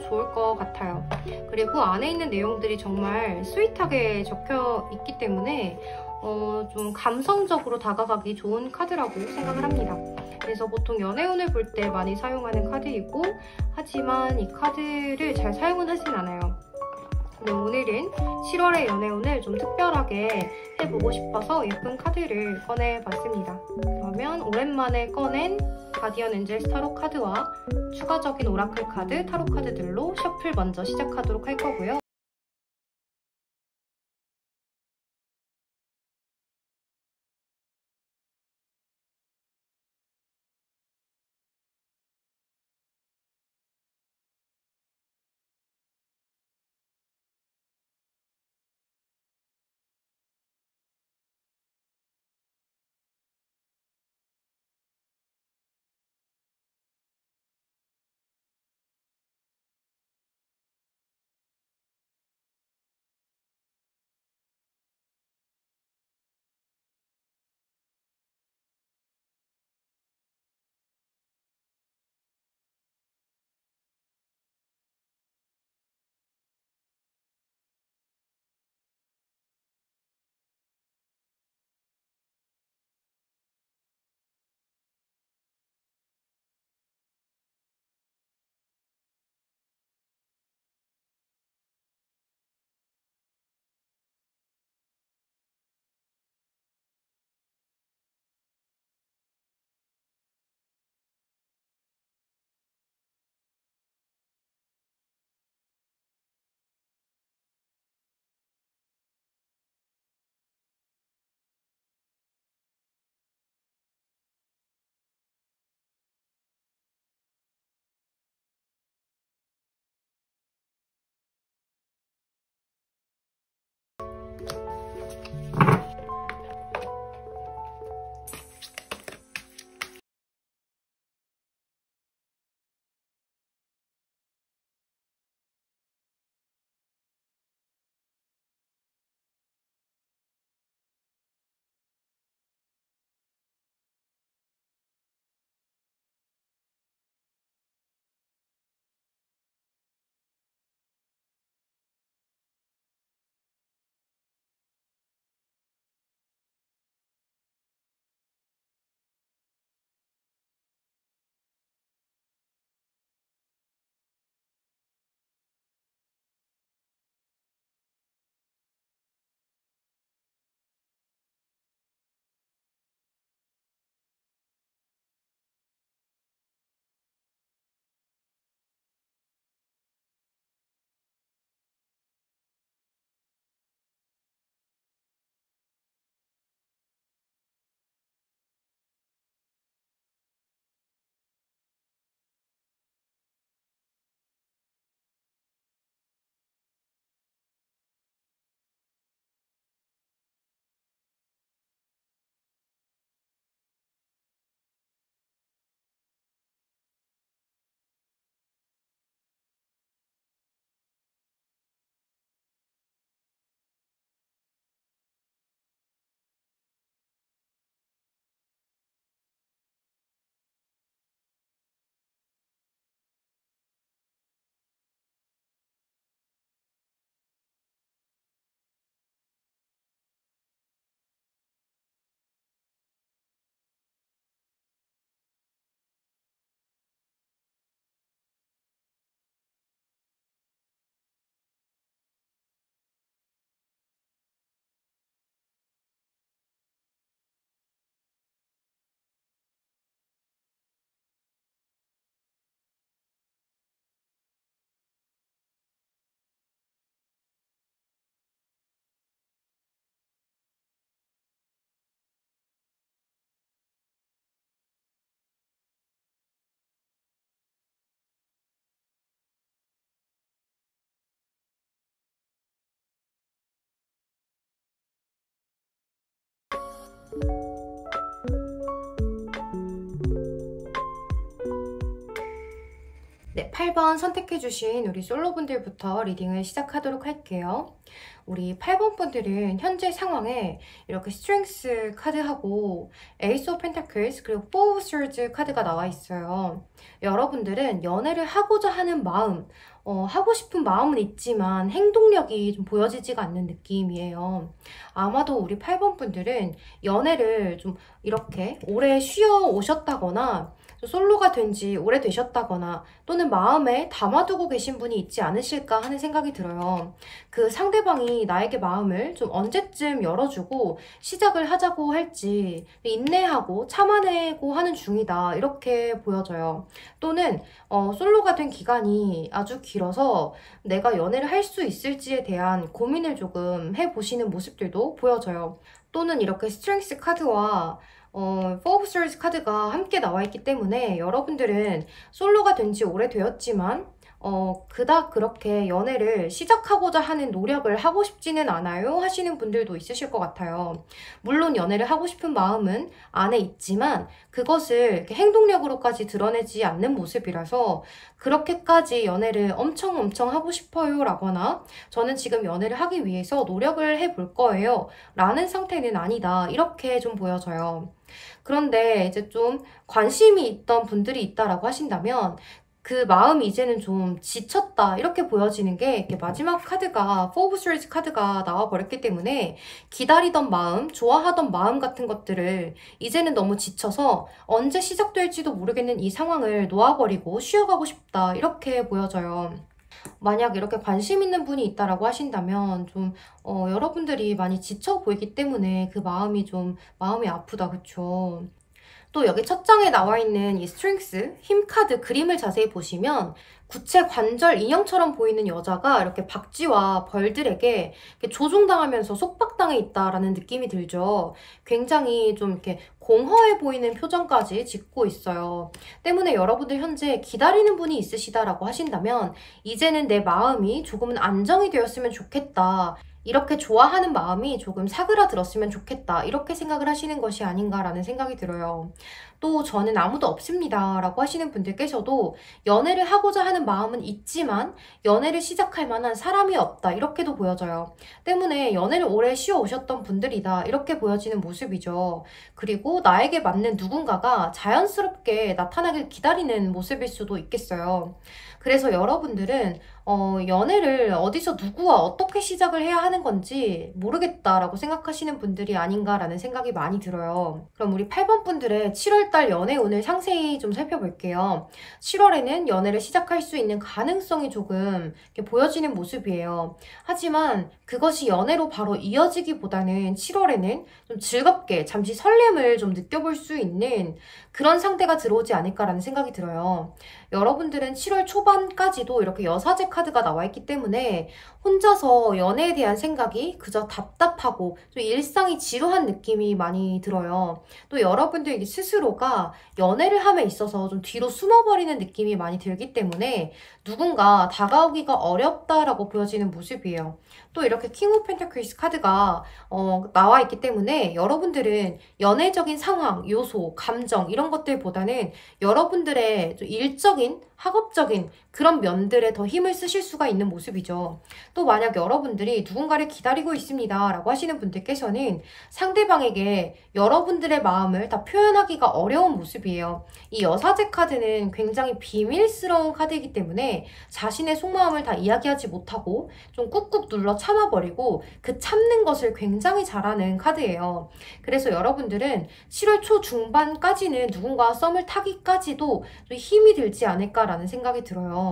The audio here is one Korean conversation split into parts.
좋을 것 같아요. 그리고 안에 있는 내용들이 정말 스윗하게 적혀 있기 때문에 좀 감성적으로 다가가기 좋은 카드라고 생각을 합니다. 그래서 보통 연애운을 볼 때 많이 사용하는 카드이고, 하지만 이 카드를 잘 사용은 하진 않아요. 근데 오늘은 7월의 연애운을 좀 특별하게 해보고 싶어서 예쁜 카드를 꺼내봤습니다. 그러면 오랜만에 꺼낸 가디언 엔젤스 타로 카드와 추가적인 오라클 카드, 타로 카드들로 셔플 먼저 시작하도록 할 거고요. 네, 8번 선택해주신 우리 솔로분들부터 리딩을 시작하도록 할게요. 우리 8번 분들은 현재 상황에 이렇게 스트렝스 카드하고 에이스 오브 펜타클스 그리고 포 오브 스워드 카드가 나와 있어요. 여러분들은 연애를 하고자 하는 마음, 하고 싶은 마음은 있지만 행동력이 좀 보여지지가 않는 느낌이에요. 아마도 우리 8번 분들은 연애를 좀 이렇게 오래 쉬어 오셨다거나 솔로가 된 지 오래되셨다거나 또는 마음에 담아두고 계신 분이 있지 않으실까 하는 생각이 들어요. 그 상대방이 나에게 마음을 좀 언제쯤 열어주고 시작을 하자고 할지 인내하고 참아내고 하는 중이다 이렇게 보여져요. 또는 솔로가 된 기간이 아주 길어서 내가 연애를 할 수 있을지에 대한 고민을 조금 해보시는 모습들도 보여져요. 또는 이렇게 스트렝스 카드와 포 오브 스워드 카드가 함께 나와 있기 때문에 여러분들은 솔로가 된 지 오래되었지만 그닥 그렇게 연애를 시작하고자 하는 노력을 하고 싶지는 않아요 하시는 분들도 있으실 것 같아요. 물론 연애를 하고 싶은 마음은 안에 있지만 그것을 이렇게 행동력으로까지 드러내지 않는 모습이라서 그렇게까지 연애를 엄청 하고 싶어요 라거나 저는 지금 연애를 하기 위해서 노력을 해볼 거예요 라는 상태는 아니다 이렇게 좀 보여져요. 그런데 이제 좀 관심이 있던 분들이 있다라고 하신다면 그 마음이 이제는 좀 지쳤다 이렇게 보여지는 게 이렇게 마지막 카드가 포 오브 스워드 카드가 나와버렸기 때문에 기다리던 마음, 좋아하던 마음 같은 것들을 이제는 너무 지쳐서 언제 시작될지도 모르겠는 이 상황을 놓아버리고 쉬어가고 싶다 이렇게 보여져요. 만약 이렇게 관심 있는 분이 있다라고 하신다면 좀 여러분들이 많이 지쳐 보이기 때문에 그 마음이 마음이 아프다 그쵸? 또 여기 첫 장에 나와 있는 이 스트렝스, 힘 카드 그림을 자세히 보시면 구체 관절 인형처럼 보이는 여자가 이렇게 박쥐와 벌들에게 조종당하면서 속박당해 있다라는 느낌이 들죠. 굉장히 좀 이렇게 공허해 보이는 표정까지 짓고 있어요. 때문에 여러분들 현재 기다리는 분이 있으시다라고 하신다면 이제는 내 마음이 조금은 안정이 되었으면 좋겠다. 이렇게 좋아하는 마음이 조금 사그라들었으면 좋겠다 이렇게 생각을 하시는 것이 아닌가라는 생각이 들어요. 또 저는 아무도 없습니다 라고 하시는 분들께서도 연애를 하고자 하는 마음은 있지만 연애를 시작할 만한 사람이 없다 이렇게도 보여져요. 때문에 연애를 오래 쉬어오셨던 분들이다 이렇게 보여지는 모습이죠. 그리고 나에게 맞는 누군가가 자연스럽게 나타나길 기다리는 모습일 수도 있겠어요. 그래서 여러분들은 연애를 어디서 누구와 어떻게 시작을 해야 하는 건지 모르겠다라고 생각하시는 분들이 아닌가라는 생각이 많이 들어요. 그럼 우리 8번 분들의 7월달 연애운을 상세히 좀 살펴볼게요. 7월에는 연애를 시작할 수 있는 가능성이 조금 이렇게 보여지는 모습이에요. 하지만 그것이 연애로 바로 이어지기보다는 7월에는 좀 즐겁게 잠시 설렘을 좀 느껴볼 수 있는 그런 상태가 들어오지 않을까라는 생각이 들어요. 여러분들은 7월 초반까지도 이렇게 여사제 카드가 나와 있기 때문에 혼자서 연애에 대한 생각이 그저 답답하고 좀 일상이 지루한 느낌이 많이 들어요. 또 여러분들 스스로가 연애를 함에 있어서 좀 뒤로 숨어버리는 느낌이 많이 들기 때문에 누군가 다가오기가 어렵다라고 보여지는 모습이에요. 또 이렇게 킹 오브 펜타클스 카드가 나와 있기 때문에 여러분들은 연애적인 상황, 요소, 감정 이런 것들보다는 여러분들의 좀 일적인, 학업적인 그런 면들에 더 힘을 쓰실 수가 있는 모습이죠. 또 만약 여러분들이 누군가를 기다리고 있습니다 라고 하시는 분들께서는 상대방에게 여러분들의 마음을 다 표현하기가 어려운 모습이에요. 이 여사제 카드는 굉장히 비밀스러운 카드이기 때문에 자신의 속마음을 다 이야기하지 못하고 좀 꾹꾹 눌러 참아버리고 그 참는 것을 굉장히 잘하는 카드예요. 그래서 여러분들은 7월 초 중반까지는 누군가와 썸을 타기까지도 좀 힘이 들지 않을까라는 생각이 들어요.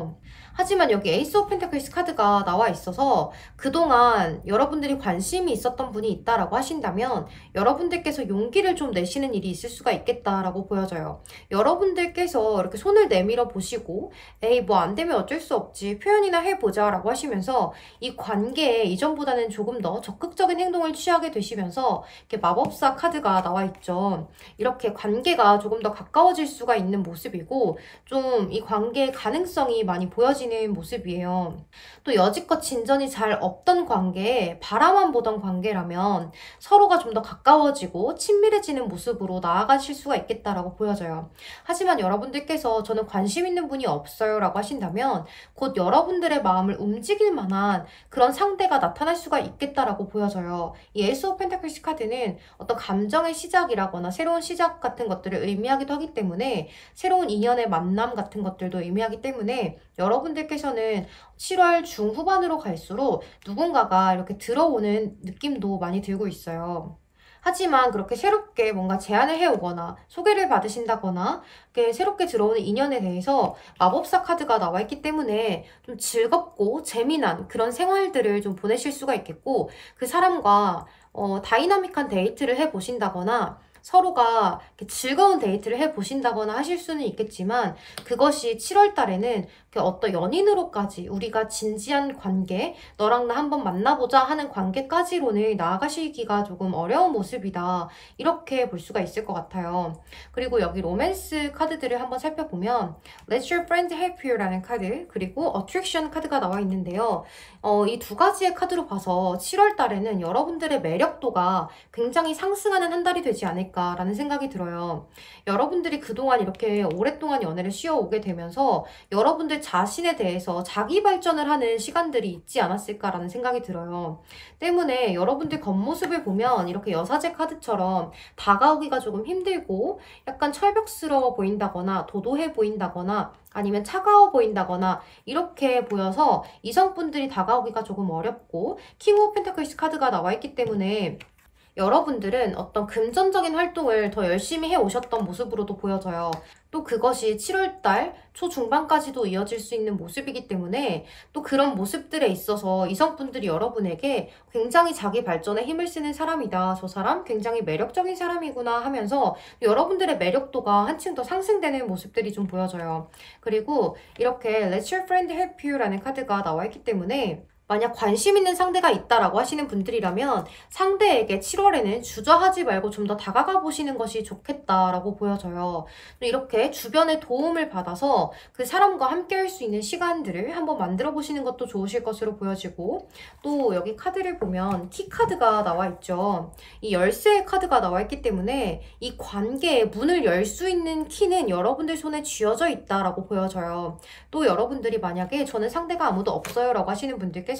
하지만 여기 에이스 오브 펜타클스 카드가 나와 있어서 그동안 여러분들이 관심이 있었던 분이 있다라고 하신다면 여러분들께서 용기를 좀 내시는 일이 있을 수가 있겠다라고 보여져요. 여러분들께서 이렇게 손을 내밀어 보시고 에이 뭐 안 되면 어쩔 수 없지 표현이나 해보자 라고 하시면서 이 관계에 이전보다는 조금 더 적극적인 행동을 취하게 되시면서 이렇게 마법사 카드가 나와 있죠. 이렇게 관계가 조금 더 가까워질 수가 있는 모습이고 좀 이 관계의 가능성이 많이 보여지는 하시는 모습이에요. 또 여지껏 진전이 잘 없던 관계에 바라만 보던 관계라면 서로가 좀 더 가까워지고 친밀해지는 모습으로 나아가실 수가 있겠다라고 보여져요. 하지만 여러분들께서 저는 관심 있는 분이 없어요 라고 하신다면 곧 여러분들의 마음을 움직일 만한 그런 상대가 나타날 수가 있겠다라고 보여져요. 이 에이스 오브 펜타클스 카드는 어떤 감정의 시작이라거나 새로운 시작 같은 것들을 의미하기도 하기 때문에 새로운 인연의 만남 같은 것들도 의미하기 때문에 여러분들께서는 7월 중후반으로 갈수록 누군가가 이렇게 들어오는 느낌도 많이 들고 있어요. 하지만 그렇게 새롭게 뭔가 제안을 해오거나 소개를 받으신다거나 이렇게 새롭게 들어오는 인연에 대해서 마법사 카드가 나와 있기 때문에 좀 즐겁고 재미난 그런 생활들을 좀 보내실 수가 있겠고 그 사람과 다이나믹한 데이트를 해보신다거나 서로가 즐거운 데이트를 해보신다거나 하실 수는 있겠지만 그것이 7월 달에는 어떤 연인으로까지 우리가 진지한 관계, 너랑 나 한번 만나보자 하는 관계까지로는 나아가시기가 조금 어려운 모습이다. 이렇게 볼 수가 있을 것 같아요. 그리고 여기 로맨스 카드들을 한번 살펴보면 Let your friend help you 라는 카드, 그리고 Attraction 카드가 나와 있는데요. 이 두 가지의 카드로 봐서 7월 달에는 여러분들의 매력도가 굉장히 상승하는 한 달이 되지 않을까라는 생각이 들어요. 여러분들이 그동안 이렇게 오랫동안 연애를 쉬어오게 되면서 여러분들 자신에 대해서 자기 발전을 하는 시간들이 있지 않았을까라는 생각이 들어요. 때문에 여러분들 겉모습을 보면 이렇게 여사제 카드처럼 다가오기가 조금 힘들고 약간 철벽스러워 보인다거나 도도해 보인다거나 아니면 차가워 보인다거나 이렇게 보여서 이성분들이 다가오기가 조금 어렵고 킹 오브 펜타클스 카드가 나와 있기 때문에 여러분들은 어떤 금전적인 활동을 더 열심히 해오셨던 모습으로도 보여져요. 또 그것이 7월달 초중반까지도 이어질 수 있는 모습이기 때문에 또 그런 모습들에 있어서 이성분들이 여러분에게 굉장히 자기 발전에 힘을 쓰는 사람이다. 저 사람 굉장히 매력적인 사람이구나 하면서 여러분들의 매력도가 한층 더 상승되는 모습들이 좀 보여져요. 그리고 이렇게 Let your friend help you 라는 카드가 나와 있기 때문에 만약 관심 있는 상대가 있다라고 하시는 분들이라면 상대에게 7월에는 주저하지 말고 좀 더 다가가 보시는 것이 좋겠다라고 보여져요. 이렇게 주변의 도움을 받아서 그 사람과 함께 할 수 있는 시간들을 한번 만들어 보시는 것도 좋으실 것으로 보여지고 또 여기 카드를 보면 키 카드가 나와 있죠. 이 열쇠 카드가 나와 있기 때문에 이 관계의 문을 열 수 있는 키는 여러분들 손에 쥐어져 있다라고 보여져요. 또 여러분들이 만약에 저는 상대가 아무도 없어요 라고 하시는 분들께서도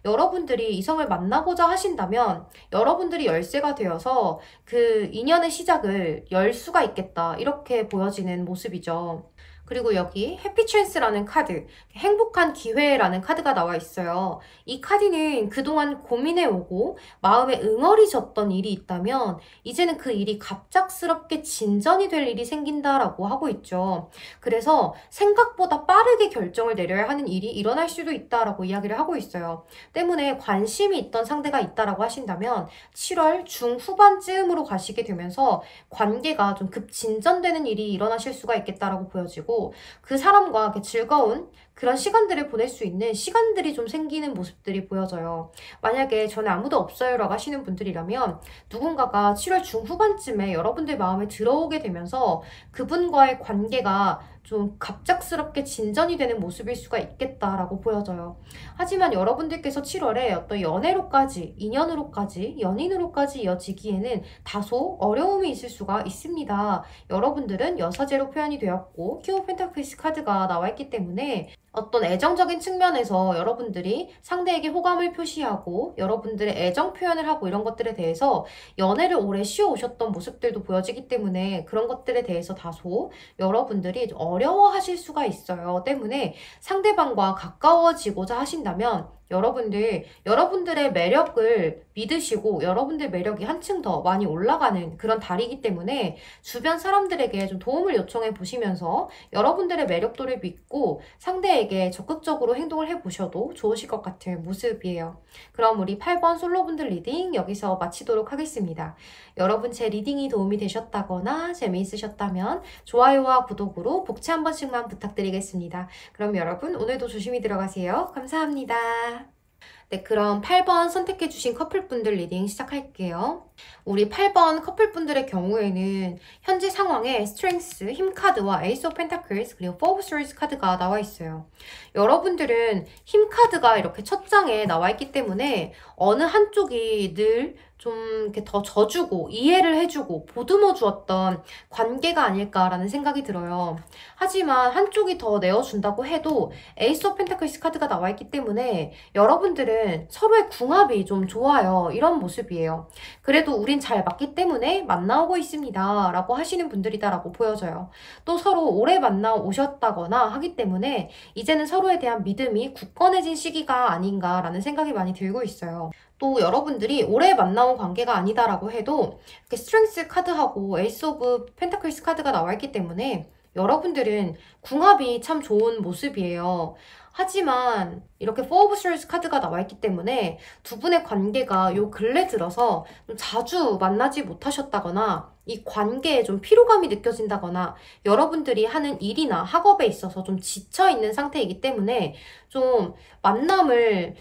여러분들이 이성을 만나고자 하신다면 여러분들이 열쇠가 되어서 그 인연의 시작을 열 수가 있겠다 이렇게 보여지는 모습이죠. 그리고 여기 해피 찬스라는 카드, 행복한 기회라는 카드가 나와 있어요. 이 카드는 그동안 고민해오고 마음에 응어리졌던 일이 있다면 이제는 그 일이 갑작스럽게 진전이 될 일이 생긴다라고 하고 있죠. 그래서 생각보다 빠르게 결정을 내려야 하는 일이 일어날 수도 있다라고 이야기를 하고 있어요. 때문에 관심이 있던 상대가 있다라고 하신다면 7월 중후반쯤으로 가시게 되면서 관계가 좀 급진전되는 일이 일어나실 수가 있겠다라고 보여지고 그 사람과 이렇게 즐거운 그런 시간들을 보낼 수 있는 시간들이 좀 생기는 모습들이 보여져요. 만약에 저는 아무도 없어요 라고 하시는 분들이라면 누군가가 7월 중후반쯤에 여러분들 마음에 들어오게 되면서 그분과의 관계가 좀 갑작스럽게 진전이 되는 모습일 수가 있겠다라고 보여져요. 하지만 여러분들께서 7월에 어떤 연애로까지, 인연으로까지, 연인으로까지 이어지기에는 다소 어려움이 있을 수가 있습니다. 여러분들은 여사제로 표현이 되었고 킹 오브 펜타클스 카드가 나와 있기 때문에 어떤 애정적인 측면에서 여러분들이 상대에게 호감을 표시하고 여러분들의 애정 표현을 하고 이런 것들에 대해서 연애를 오래 쉬어오셨던 모습들도 보여지기 때문에 그런 것들에 대해서 다소 여러분들이 어려워하실 수가 있어요. 때문에 상대방과 가까워지고자 하신다면 여러분들의 매력을 믿으시고 여러분들 매력이 한층 더 많이 올라가는 그런 달이기 때문에 주변 사람들에게 좀 도움을 요청해 보시면서 여러분들의 매력도를 믿고 상대에게 적극적으로 행동을 해보셔도 좋으실 것 같은 모습이에요. 그럼 우리 8번 솔로분들 리딩 여기서 마치도록 하겠습니다. 여러분 제 리딩이 도움이 되셨다거나 재미있으셨다면 좋아요와 구독으로 복채 한 번씩만 부탁드리겠습니다. 그럼 여러분 오늘도 조심히 들어가세요. 감사합니다. 네, 그럼 8번 선택해주신 커플분들 리딩 시작할게요. 우리 8번 커플분들의 경우에는 현재 상황에 스트렝스, 힘 카드와 에이스 오브 펜타클스 그리고 포 오브 스워드 카드가 나와 있어요. 여러분들은 힘 카드가 이렇게 첫 장에 나와 있기 때문에 어느 한쪽이 늘 좀 이렇게 더 져주고 이해를 해주고 보듬어 주었던 관계가 아닐까라는 생각이 들어요. 하지만 한쪽이 더 내어준다고 해도 에이스 오브 펜타클스 카드가 나와 있기 때문에 여러분들은 서로의 궁합이 좀 좋아요. 이런 모습이에요. 그래도 우린 잘 맞기 때문에 만나오고 있습니다. 라고 하시는 분들이다라고 보여져요. 또 서로 오래 만나오셨다거나 하기 때문에 이제는 서로에 대한 믿음이 굳건해진 시기가 아닌가라는 생각이 많이 들고 있어요. 또 여러분들이 오래 만나온 관계가 아니다라고 해도 이렇게 스트렝스 카드하고 에이스 오브 펜타클스 카드가 나와 있기 때문에 여러분들은 궁합이 참 좋은 모습이에요. 하지만 이렇게 포 오브 스워드 카드가 나와 있기 때문에 두 분의 관계가 요 근래 들어서 좀 자주 만나지 못하셨다거나 이 관계에 좀 피로감이 느껴진다거나 여러분들이 하는 일이나 학업에 있어서 좀 지쳐있는 상태이기 때문에 좀 만남을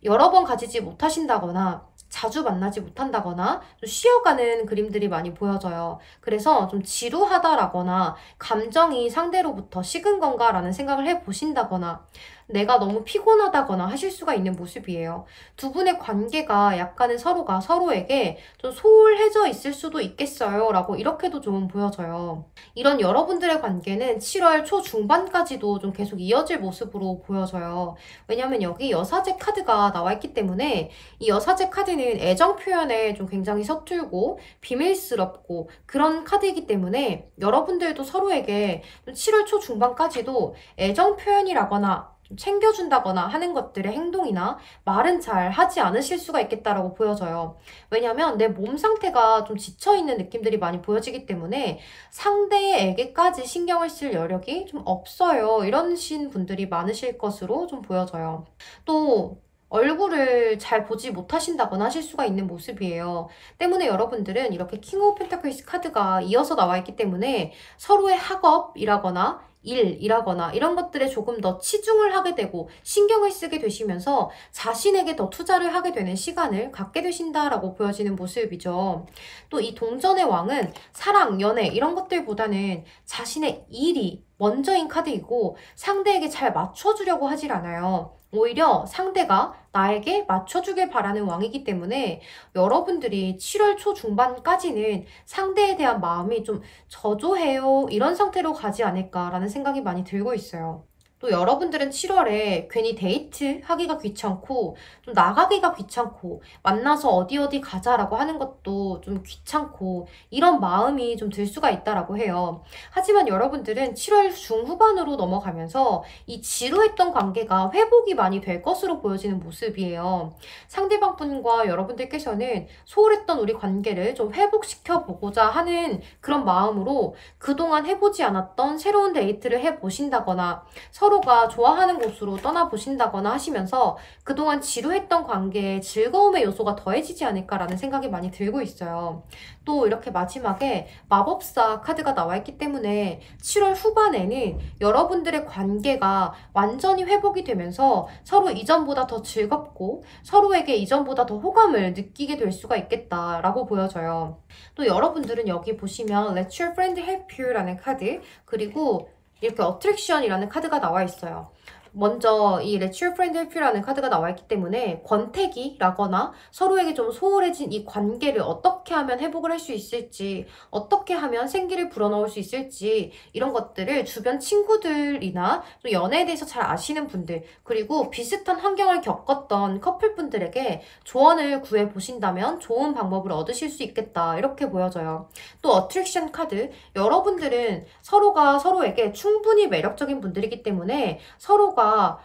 여러 번 가지지 못하신다거나 자주 만나지 못한다거나 좀 쉬어가는 그림들이 많이 보여져요. 그래서 좀 지루하다라거나 감정이 상대로부터 식은 건가라는 생각을 해보신다거나 내가 너무 피곤하다거나 하실 수가 있는 모습이에요. 두 분의 관계가 약간은 서로가 서로에게 좀 소홀해져 있을 수도 있겠어요. 라고 이렇게도 좀 보여져요. 이런 여러분들의 관계는 7월 초중반까지도 좀 계속 이어질 모습으로 보여져요. 왜냐면 여기 여사제 카드가 나와 있기 때문에 이 여사제 카드는 애정 표현에 좀 굉장히 서툴고 비밀스럽고 그런 카드이기 때문에 여러분들도 서로에게 7월 초중반까지도 애정 표현이라거나 챙겨준다거나 하는 것들의 행동이나 말은 잘 하지 않으실 수가 있겠다라고 보여져요. 왜냐면 내 몸 상태가 좀 지쳐있는 느낌들이 많이 보여지기 때문에 상대에게까지 신경을 쓸 여력이 좀 없어요. 이러신 분들이 많으실 것으로 좀 보여져요. 또 얼굴을 잘 보지 못하신다거나 하실 수가 있는 모습이에요. 때문에 여러분들은 이렇게 킹 오브 펜타클스 카드가 이어서 나와 있기 때문에 서로의 학업이라거나 일이라거나 이런 것들에 조금 더 치중을 하게 되고 신경을 쓰게 되시면서 자신에게 더 투자를 하게 되는 시간을 갖게 되신다라고 보여지는 모습이죠. 또 이 동전의 왕은 사랑, 연애 이런 것들보다는 자신의 일이 먼저인 카드이고 상대에게 잘 맞춰주려고 하질 않아요. 오히려 상대가 나에게 맞춰주길 바라는 왕이기 때문에 여러분들이 7월 초중반까지는 상대에 대한 마음이 좀 저조해요. 이런 상태로 가지 않을까라는 생각이 많이 들고 있어요. 또 여러분들은 7월에 괜히 데이트 하기가 귀찮고 좀 나가기가 귀찮고 만나서 어디 가자라고 하는 것도 좀 귀찮고 이런 마음이 좀 들 수가 있다라고 해요. 하지만 여러분들은 7월 중후반으로 넘어가면서 이 지루했던 관계가 회복이 많이 될 것으로 보여지는 모습이에요. 상대방 분과 여러분들께서는 소홀했던 우리 관계를 좀 회복시켜 보고자 하는 그런 마음으로 그동안 해보지 않았던 새로운 데이트를 해보신다거나 서로가 좋아하는 곳으로 떠나보신다거나 하시면서 그동안 지루했던 관계에 즐거움의 요소가 더해지지 않을까라는 생각이 많이 들고 있어요. 또 이렇게 마지막에 마법사 카드가 나와 있기 때문에 7월 후반에는 여러분들의 관계가 완전히 회복이 되면서 서로 이전보다 더 즐겁고 서로에게 이전보다 더 호감을 느끼게 될 수가 있겠다라고 보여져요. 또 여러분들은 여기 보시면 Let your friend help you라는 카드 그리고 이렇게 어트랙션이라는 카드가 나와 있어요. 먼저 이 Let your friend help you라는 카드가 나와 있기 때문에 권태기라거나 서로에게 좀 소홀해진 이 관계를 어떻게 하면 회복을 할 수 있을지 어떻게 하면 생기를 불어넣을 수 있을지 이런 것들을 주변 친구들이나 또 연애에 대해서 잘 아시는 분들 그리고 비슷한 환경을 겪었던 커플분들에게 조언을 구해보신다면 좋은 방법을 얻으실 수 있겠다 이렇게 보여져요. 또 어트랙션 카드 여러분들은 서로가 서로에게 충분히 매력적인 분들이기 때문에 서로가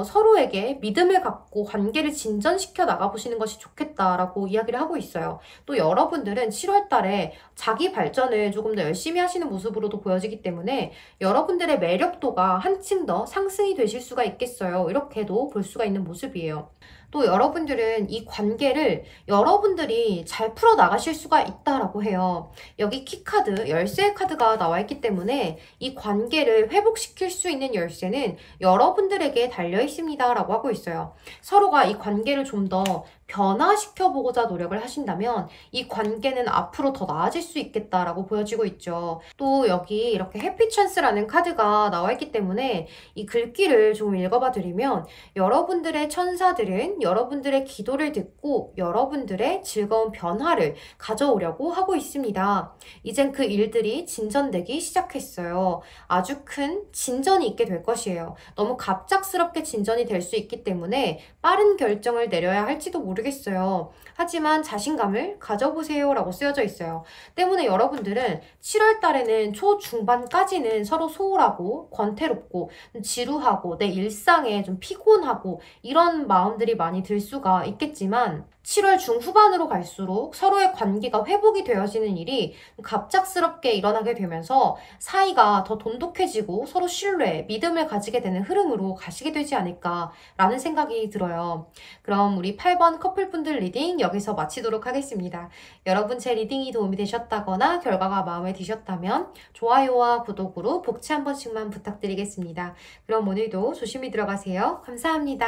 서로에게 믿음을 갖고 관계를 진전시켜 나가보시는 것이 좋겠다라고 이야기를 하고 있어요. 또 여러분들은 7월 달에 자기 발전을 조금 더 열심히 하시는 모습으로도 보여지기 때문에 여러분들의 매력도가 한층 더 상승이 되실 수가 있겠어요. 이렇게도 볼 수가 있는 모습이에요. 또 여러분들은 이 관계를 여러분들이 잘 풀어나가실 수가 있다라고 해요. 여기 키카드, 열쇠 카드가 나와 있기 때문에 이 관계를 회복시킬 수 있는 열쇠는 여러분들에게 달려 있습니다 라고 하고 있어요. 서로가 이 관계를 좀 더 변화시켜보고자 노력을 하신다면 이 관계는 앞으로 더 나아질 수 있겠다라고 보여지고 있죠. 또 여기 이렇게 해피찬스라는 카드가 나와 있기 때문에 이 글귀를 좀 읽어봐 드리면, 여러분들의 천사들은 여러분들의 기도를 듣고 여러분들의 즐거운 변화를 가져오려고 하고 있습니다. 이젠 그 일들이 진전되기 시작했어요. 아주 큰 진전이 있게 될 것이에요. 너무 갑작스럽게 진전이 될 수 있기 때문에 빠른 결정을 내려야 할지도 모르겠어요. 하지만 자신감을 가져보세요 라고 쓰여져 있어요. 때문에 여러분들은 7월 달에는 초중반까지는 서로 소홀하고 권태롭고 지루하고 내 일상에 좀 피곤하고 이런 마음들이 많이 들 수가 있겠지만, 7월 중후반으로 갈수록 서로의 관계가 회복이 되어지는 일이 갑작스럽게 일어나게 되면서 사이가 더 돈독해지고 서로 신뢰, 믿음을 가지게 되는 흐름으로 가시게 되지 않을까라는 생각이 들어요. 그럼 우리 8번 커플분들 리딩 여기서 마치도록 하겠습니다. 여러분 제 리딩이 도움이 되셨다거나 결과가 마음에 드셨다면 좋아요와 구독으로 복지 한 번씩만 부탁드리겠습니다. 그럼 오늘도 조심히 들어가세요. 감사합니다.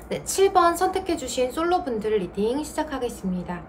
네, 7번 선택해주신 솔로분들 리딩 시작하겠습니다.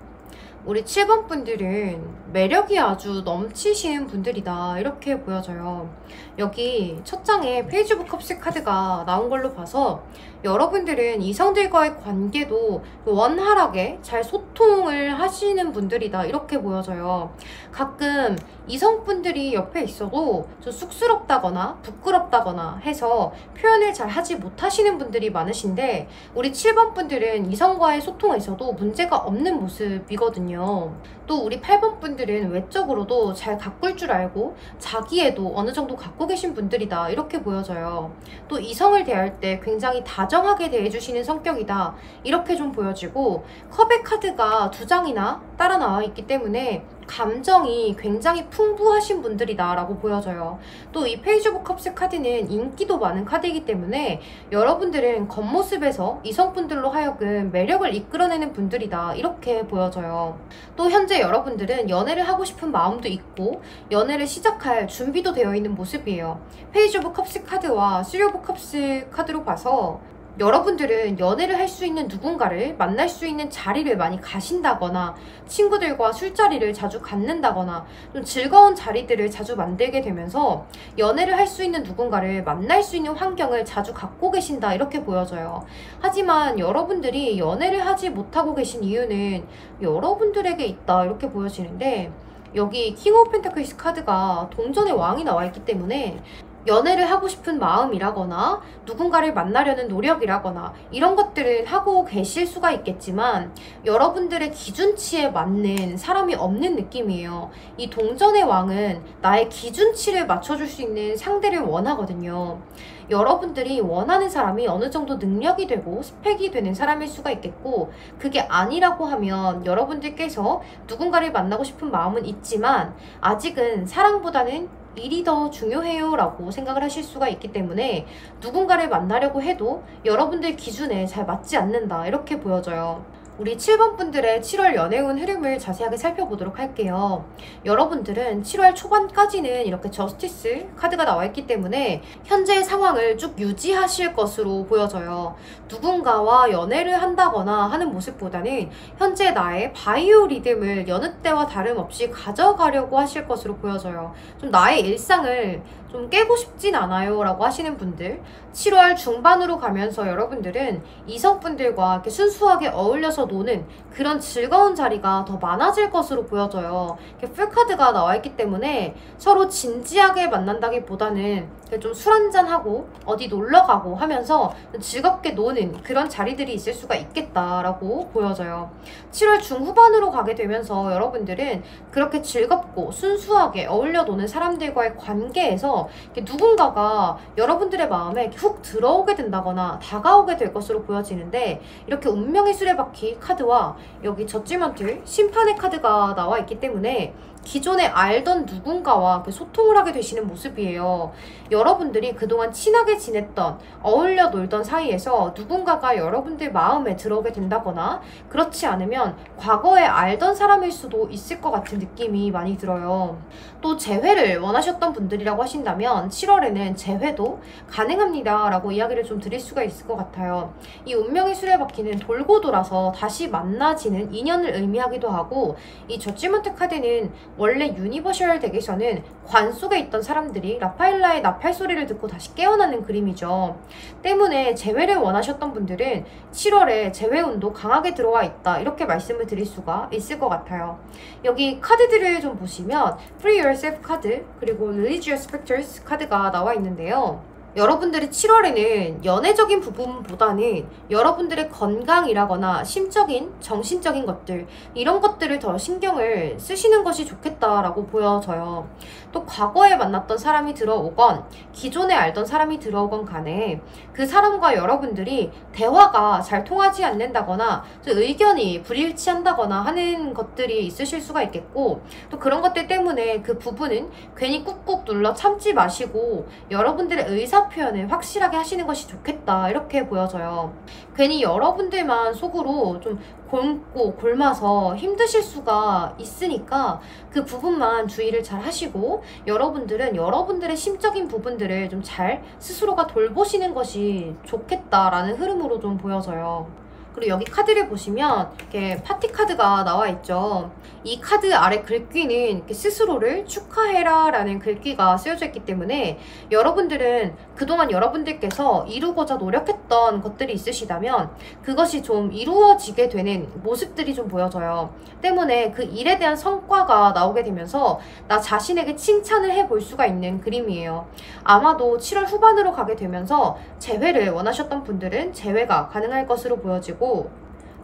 우리 7번 분들은 매력이 아주 넘치시는 분들이다 이렇게 보여져요. 여기 첫 장에 페이지 오브 컵스 카드가 나온 걸로 봐서 여러분들은 이성들과의 관계도 원활하게 잘 소통을 하시는 분들이다 이렇게 보여져요. 가끔 이성분들이 옆에 있어도 좀 쑥스럽다거나 부끄럽다거나 해서 표현을 잘 하지 못하시는 분들이 많으신데, 우리 7번 분들은 이성과의 소통에서도 문제가 없는 모습이거든요. 또 우리 8번 분들은 외적으로도 잘 가꿀 줄 알고 자기애도 어느 정도 갖고 계신 분들이다 이렇게 보여져요. 또 이성을 대할 때 굉장히 다정하게 대해주시는 성격이다 이렇게 좀 보여지고, 컵의 카드가 2장이나 따라 나와 있기 때문에 감정이 굉장히 풍부하신 분들이다 라고 보여져요. 또 이 페이지 오브 컵스 카드는 인기도 많은 카드이기 때문에 여러분들은 겉모습에서 이성분들로 하여금 매력을 이끌어내는 분들이다 이렇게 보여져요. 또 현재 여러분들은 연애를 하고 싶은 마음도 있고 연애를 시작할 준비도 되어 있는 모습이에요. 페이지 오브 컵스 카드와 3 오브 컵스 카드로 봐서 여러분들은 연애를 할 수 있는 누군가를 만날 수 있는 자리를 많이 가신다거나 친구들과 술자리를 자주 갖는다거나 좀 즐거운 자리들을 자주 만들게 되면서 연애를 할 수 있는 누군가를 만날 수 있는 환경을 자주 갖고 계신다 이렇게 보여져요. 하지만 여러분들이 연애를 하지 못하고 계신 이유는 여러분들에게 있다 이렇게 보여지는데, 여기 킹 오브 펜타클스 카드가 동전의 왕이 나와 있기 때문에 연애를 하고 싶은 마음이라거나 누군가를 만나려는 노력이라거나 이런 것들은 하고 계실 수가 있겠지만 여러분들의 기준치에 맞는 사람이 없는 느낌이에요. 이 동전의 왕은 나의 기준치를 맞춰줄 수 있는 상대를 원하거든요. 여러분들이 원하는 사람이 어느 정도 능력이 되고 스펙이 되는 사람일 수가 있겠고, 그게 아니라고 하면 여러분들께서 누군가를 만나고 싶은 마음은 있지만 아직은 사랑보다는 일이 더 중요해요 라고 생각을 하실 수가 있기 때문에 누군가를 만나려고 해도 여러분들 기준에 잘 맞지 않는다 이렇게 보여져요. 우리 7번 분들의 7월 연애운 흐름을 자세하게 살펴보도록 할게요. 여러분들은 7월 초반까지는 이렇게 저스티스 카드가 나와 있기 때문에 현재의 상황을 쭉 유지하실 것으로 보여져요. 누군가와 연애를 한다거나 하는 모습보다는 현재 나의 바이오 리듬을 여느 때와 다름없이 가져가려고 하실 것으로 보여져요. 좀 나의 일상을 좀 깨고 싶진 않아요 라고 하시는 분들, 7월 중반으로 가면서 여러분들은 이성분들과 이렇게 순수하게 어울려서 노는 그런 즐거운 자리가 더 많아질 것으로 보여져요. 이렇게 풀카드가 나와 있기 때문에 서로 진지하게 만난다기보다는 좀 술 한잔하고 어디 놀러가고 하면서 즐겁게 노는 그런 자리들이 있을 수가 있겠다라고 보여져요. 7월 중후반으로 가게 되면서 여러분들은 그렇게 즐겁고 순수하게 어울려 노는 사람들과의 관계에서 누군가가 여러분들의 마음에 훅 들어오게 된다거나 다가오게 될 것으로 보여지는데, 이렇게 운명의 수레바퀴 카드와 여기 저지먼트 심판의 카드가 나와 있기 때문에 기존에 알던 누군가와 소통을 하게 되시는 모습이에요. 여러분들이 그동안 친하게 지냈던, 어울려 놀던 사이에서 누군가가 여러분들 마음에 들어오게 된다거나 그렇지 않으면 과거에 알던 사람일 수도 있을 것 같은 느낌이 많이 들어요. 또 재회를 원하셨던 분들이라고 하신다면 7월에는 재회도 가능합니다 라고 이야기를 좀 드릴 수가 있을 것 같아요. 이 운명의 수레바퀴는 돌고 돌아서 다시 만나지는 인연을 의미하기도 하고, 이 저지먼트 카드는 원래 유니버셜 덱에서는 관 속에 있던 사람들이 라파엘라의 나팔 소리를 듣고 다시 깨어나는 그림이죠. 때문에 재회를 원하셨던 분들은 7월에 재회운도 강하게 들어와 있다, 이렇게 말씀을 드릴 수가 있을 것 같아요. 여기 카드들을 좀 보시면 Free Yourself 카드, 그리고 Religious Factors 카드가 나와 있는데요. 여러분들이 7월에는 연애적인 부분보다는 여러분들의 건강이라거나 심적인, 정신적인 것들, 이런 것들을 더 신경을 쓰시는 것이 좋겠다라고 보여져요. 또 과거에 만났던 사람이 들어오건 기존에 알던 사람이 들어오건 간에 그 사람과 여러분들이 대화가 잘 통하지 않는다거나 의견이 불일치한다거나 하는 것들이 있으실 수가 있겠고, 또 그런 것들 때문에 그 부분은 괜히 꾹꾹 눌러 참지 마시고 여러분들의 의사 표현을 확실하게 하시는 것이 좋겠다, 이렇게 보여져요. 괜히 여러분들만 속으로 좀 곪고 곪아서 힘드실 수가 있으니까 그 부분만 주의를 잘 하시고, 여러분들은 여러분들의 심적인 부분들을 좀 잘 스스로가 돌보시는 것이 좋겠다라는 흐름으로 좀 보여져요. 그리고 여기 카드를 보시면 이렇게 파티 카드가 나와 있죠. 이 카드 아래 글귀는 이렇게 스스로를 축하해라 라는 글귀가 쓰여져 있기 때문에 여러분들은 그동안 여러분들께서 이루고자 노력했던 것들이 있으시다면 그것이 좀 이루어지게 되는 모습들이 좀 보여져요. 때문에 그 일에 대한 성과가 나오게 되면서 나 자신에게 칭찬을 해볼 수가 있는 그림이에요. 아마도 7월 후반으로 가게 되면서 재회를 원하셨던 분들은 재회가 가능할 것으로 보여지고,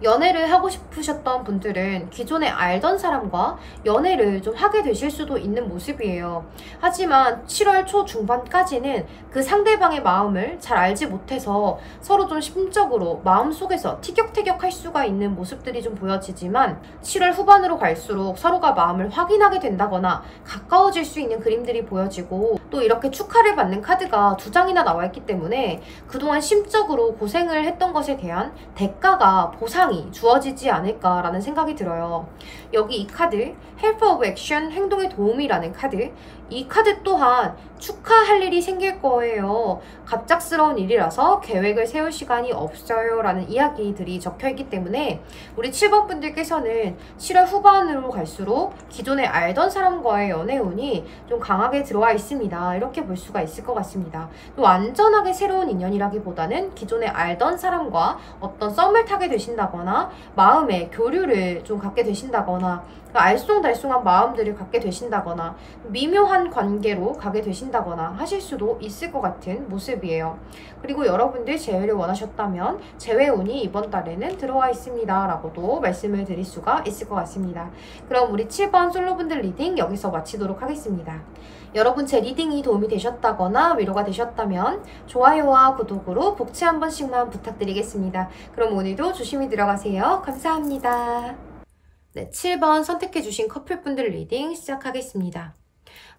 연애를 하고 싶으셨던 분들은 기존에 알던 사람과 연애를 좀 하게 되실 수도 있는 모습이에요. 하지만 7월 초 중반까지는 그 상대방의 마음을 잘 알지 못해서 서로 좀 심적으로 마음속에서 티격태격할 수가 있는 모습들이 좀 보여지지만 7월 후반으로 갈수록 서로가 마음을 확인하게 된다거나 가까워질 수 있는 그림들이 보여지고, 또 이렇게 축하를 받는 카드가 2장이나 나와 있기 때문에 그동안 심적으로 고생을 했던 것에 대한 대가가, 보상이 주어지지 않을까라는 생각이 들어요. 여기 이 카드 Help of Action, 행동의 도움이라는 카드, 이 카드 또한 축하할 일이 생길 거예요. 갑작스러운 일이라서 계획을 세울 시간이 없어요 라는 이야기들이 적혀있기 때문에 우리 7번 분들께서는 7월 후반으로 갈수록 기존에 알던 사람과의 연애운이 좀 강하게 들어와 있습니다. 이렇게 볼 수가 있을 것 같습니다. 또 완전하게 새로운 인연이라기보다는 기존에 알던 사람과 어떤 썸을 타게 되신다거나 마음의 교류를 좀 갖게 되신다거나 알쏭달쏭한 마음들을 갖게 되신다거나 미묘한 관계로 가게 되신다거나 하실 수도 있을 것 같은 모습이에요. 그리고 여러분들 재회를 원하셨다면 재회운이 이번 달에는 들어와 있습니다 라고도 말씀을 드릴 수가 있을 것 같습니다. 그럼 우리 7번 솔로분들 리딩 여기서 마치도록 하겠습니다. 여러분 제 리딩이 도움이 되셨다거나 위로가 되셨다면 좋아요와 구독으로 복채 한 번씩만 부탁드리겠습니다. 그럼 오늘도 조심히 들어가세요. 감사합니다. 네, 7번 선택해주신 커플분들 리딩 시작하겠습니다.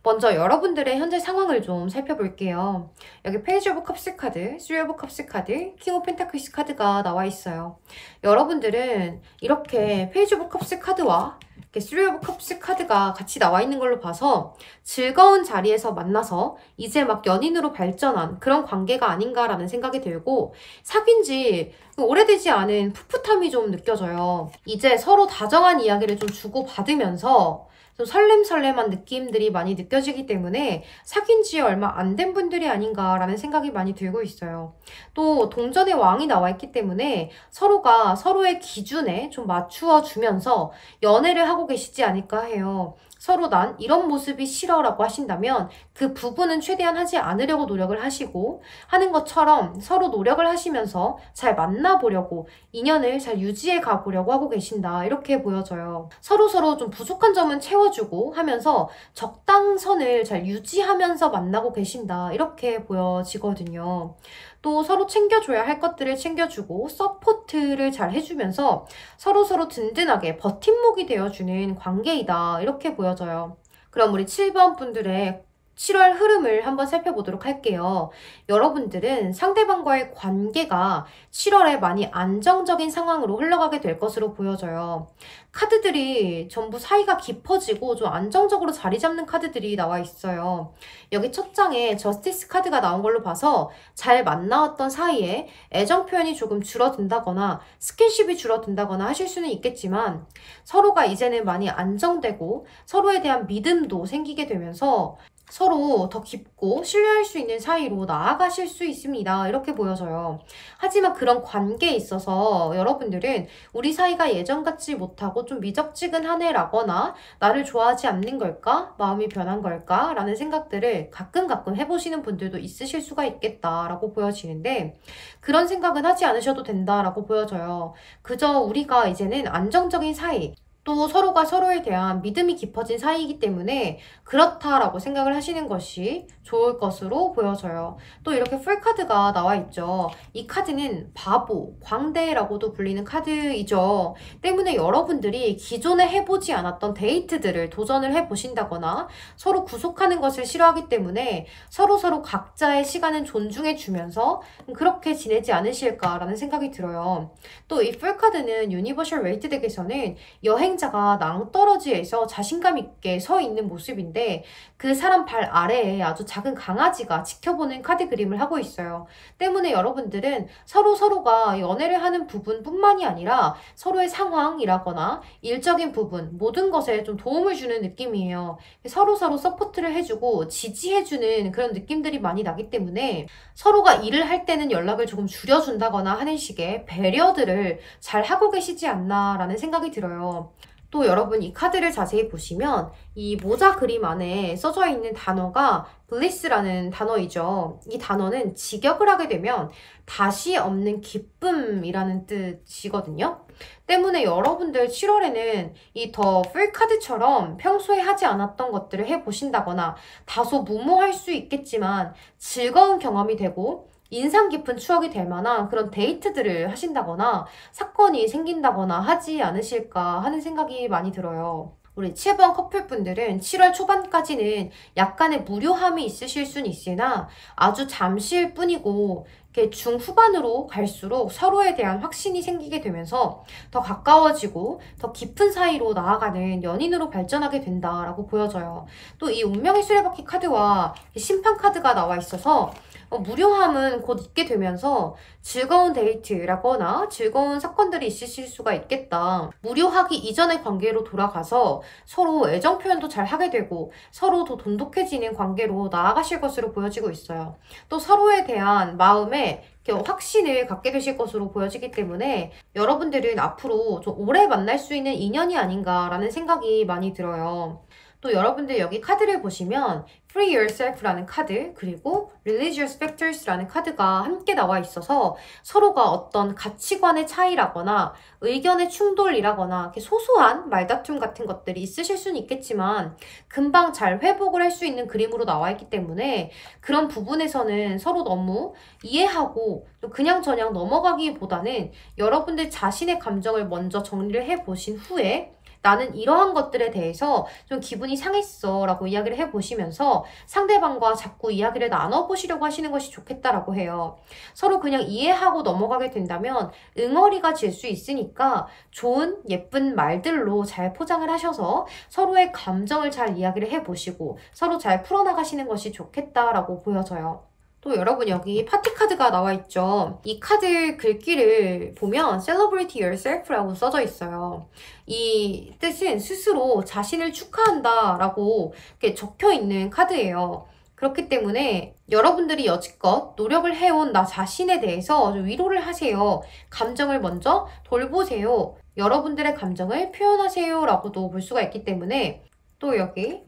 먼저 여러분들의 현재 상황을 좀 살펴볼게요. 여기 페이지 오브 컵스 카드, 3 오브 컵스 카드, 킹 오브 펜타클스 카드가 나와 있어요. 여러분들은 이렇게 페이지 오브 컵스 카드와 이렇게 3 오브 컵스 카드가 같이 나와 있는 걸로 봐서 즐거운 자리에서 만나서 이제 막 연인으로 발전한 그런 관계가 아닌가라는 생각이 들고, 사귄 지 오래되지 않은 풋풋함이 좀 느껴져요. 이제 서로 다정한 이야기를 좀 주고받으면서 좀 설렘설렘한 느낌들이 많이 느껴지기 때문에 사귄 지 얼마 안 된 분들이 아닌가라는 생각이 많이 들고 있어요. 또 동전의 왕이 나와 있기 때문에 서로가 서로의 기준에 좀 맞추어 주면서 연애를 하고 계시지 않을까 해요. 서로 난 이런 모습이 싫어 라고 하신다면 그 부분은 최대한 하지 않으려고 노력을 하시고, 하는 것처럼 서로 노력을 하시면서 잘 만나보려고, 인연을 잘 유지해 가보려고 하고 계신다, 이렇게 보여져요. 서로서로 좀 부족한 점은 채워주고 하면서 적당선을 잘 유지하면서 만나고 계신다, 이렇게 보여지거든요. 또 서로 챙겨줘야 할 것들을 챙겨주고 서포트를 잘 해주면서 서로서로 든든하게 버팀목이 되어주는 관계이다, 이렇게 보여져요. 보여져요. 그럼 우리 7번 분들의 7월 흐름을 한번 살펴보도록 할게요. 여러분들은 상대방과의 관계가 7월에 많이 안정적인 상황으로 흘러가게 될 것으로 보여져요. 카드들이 전부 사이가 깊어지고 좀 안정적으로 자리 잡는 카드들이 나와 있어요. 여기 첫 장에 저스티스 카드가 나온 걸로 봐서 잘 만나왔던 사이에 애정 표현이 조금 줄어든다거나 스킨십이 줄어든다거나 하실 수는 있겠지만 서로가 이제는 많이 안정되고 서로에 대한 믿음도 생기게 되면서 서로 더 깊고 신뢰할 수 있는 사이로 나아가실 수 있습니다. 이렇게 보여져요. 하지만 그런 관계에 있어서 여러분들은 우리 사이가 예전 같지 못하고 좀 미적지근하네라거나 나를 좋아하지 않는 걸까? 마음이 변한 걸까? 라는 생각들을 가끔 해보시는 분들도 있으실 수가 있겠다라고 보여지는데 그런 생각은 하지 않으셔도 된다라고 보여져요. 그저 우리가 이제는 안정적인 사이, 또 서로가 서로에 대한 믿음이 깊어진 사이이기 때문에 그렇다라고 생각을 하시는 것이 좋을 것으로 보여져요. 또 이렇게 풀카드가 나와 있죠. 이 카드는 바보, 광대라고도 불리는 카드이죠. 때문에 여러분들이 기존에 해보지 않았던 데이트들을 도전을 해보신다거나 서로 구속하는 것을 싫어하기 때문에 서로 각자의 시간은 존중해주면서 그렇게 지내지 않으실까라는 생각이 들어요. 또 이 풀카드는 유니버셜 웨이트 덱에서는 여행자가 낭떠러지에서 자신감 있게 서 있는 모습인데 그 사람 발 아래에 아주 작은 강아지가 지켜보는 카드 그림을 하고 있어요. 때문에 여러분들은 서로가 연애를 하는 부분뿐만이 아니라 서로의 상황이라거나 일적인 부분 모든 것에 좀 도움을 주는 느낌이에요. 서로 서포트를 해주고 지지해주는 그런 느낌들이 많이 나기 때문에 서로가 일을 할 때는 연락을 조금 줄여준다거나 하는 식의 배려들을 잘 하고 계시지 않나라는 생각이 들어요. 또 여러분 이 카드를 자세히 보시면 이 모자 그림 안에 써져 있는 단어가 bliss라는 단어이죠. 이 단어는 직역을 하게 되면 다시 없는 기쁨이라는 뜻이거든요. 때문에 여러분들 7월에는 이 더 풀 카드처럼 평소에 하지 않았던 것들을 해보신다거나 다소 무모할 수 있겠지만 즐거운 경험이 되고 인상 깊은 추억이 될 만한 그런 데이트들을 하신다거나 사건이 생긴다거나 하지 않으실까 하는 생각이 많이 들어요. 우리 7번 커플분들은 7월 초반까지는 약간의 무료함이 있으실 수는 있으나 아주 잠시일 뿐이고 이렇게 중후반으로 갈수록 서로에 대한 확신이 생기게 되면서 더 가까워지고 더 깊은 사이로 나아가는 연인으로 발전하게 된다라고 보여져요. 또 이 운명의 수레바퀴 카드와 심판 카드가 나와 있어서 무료함은 곧 있게 되면서 즐거운 데이트라거나 즐거운 사건들이 있으실 수가 있겠다. 무료하기 이전의 관계로 돌아가서 서로 애정 표현도 잘 하게 되고 서로 더 돈독해지는 관계로 나아가실 것으로 보여지고 있어요. 또 서로에 대한 마음에 확신을 갖게 되실 것으로 보여지기 때문에 여러분들은 앞으로 좀 오래 만날 수 있는 인연이 아닌가라는 생각이 많이 들어요. 또 여러분들 여기 카드를 보시면 Free Yourself라는 카드 그리고 Religious Factors라는 카드가 함께 나와 있어서 서로가 어떤 가치관의 차이라거나 의견의 충돌이라거나 이렇게 소소한 말다툼 같은 것들이 있으실 수는 있겠지만 금방 잘 회복을 할 수 있는 그림으로 나와 있기 때문에 그런 부분에서는 서로 너무 이해하고 그냥저냥 넘어가기보다는 여러분들 자신의 감정을 먼저 정리를 해보신 후에 나는 이러한 것들에 대해서 좀 기분이 상했어 라고 이야기를 해보시면서 상대방과 자꾸 이야기를 나눠보시려고 하시는 것이 좋겠다라고 해요. 서로 그냥 이해하고 넘어가게 된다면 응어리가 질 수 있으니까 좋은 예쁜 말들로 잘 포장을 하셔서 서로의 감정을 잘 이야기를 해보시고 서로 잘 풀어나가시는 것이 좋겠다라고 보여져요. 또 여러분 여기 파티 카드가 나와 있죠. 이 카드 글귀를 보면 Celebrate yourself라고 써져 있어요. 이 뜻은 스스로 자신을 축하한다 라고 이렇게 적혀 있는 카드예요. 그렇기 때문에 여러분들이 여지껏 노력을 해온 나 자신에 대해서 좀 위로를 하세요. 감정을 먼저 돌보세요. 여러분들의 감정을 표현하세요 라고도 볼 수가 있기 때문에 또 여기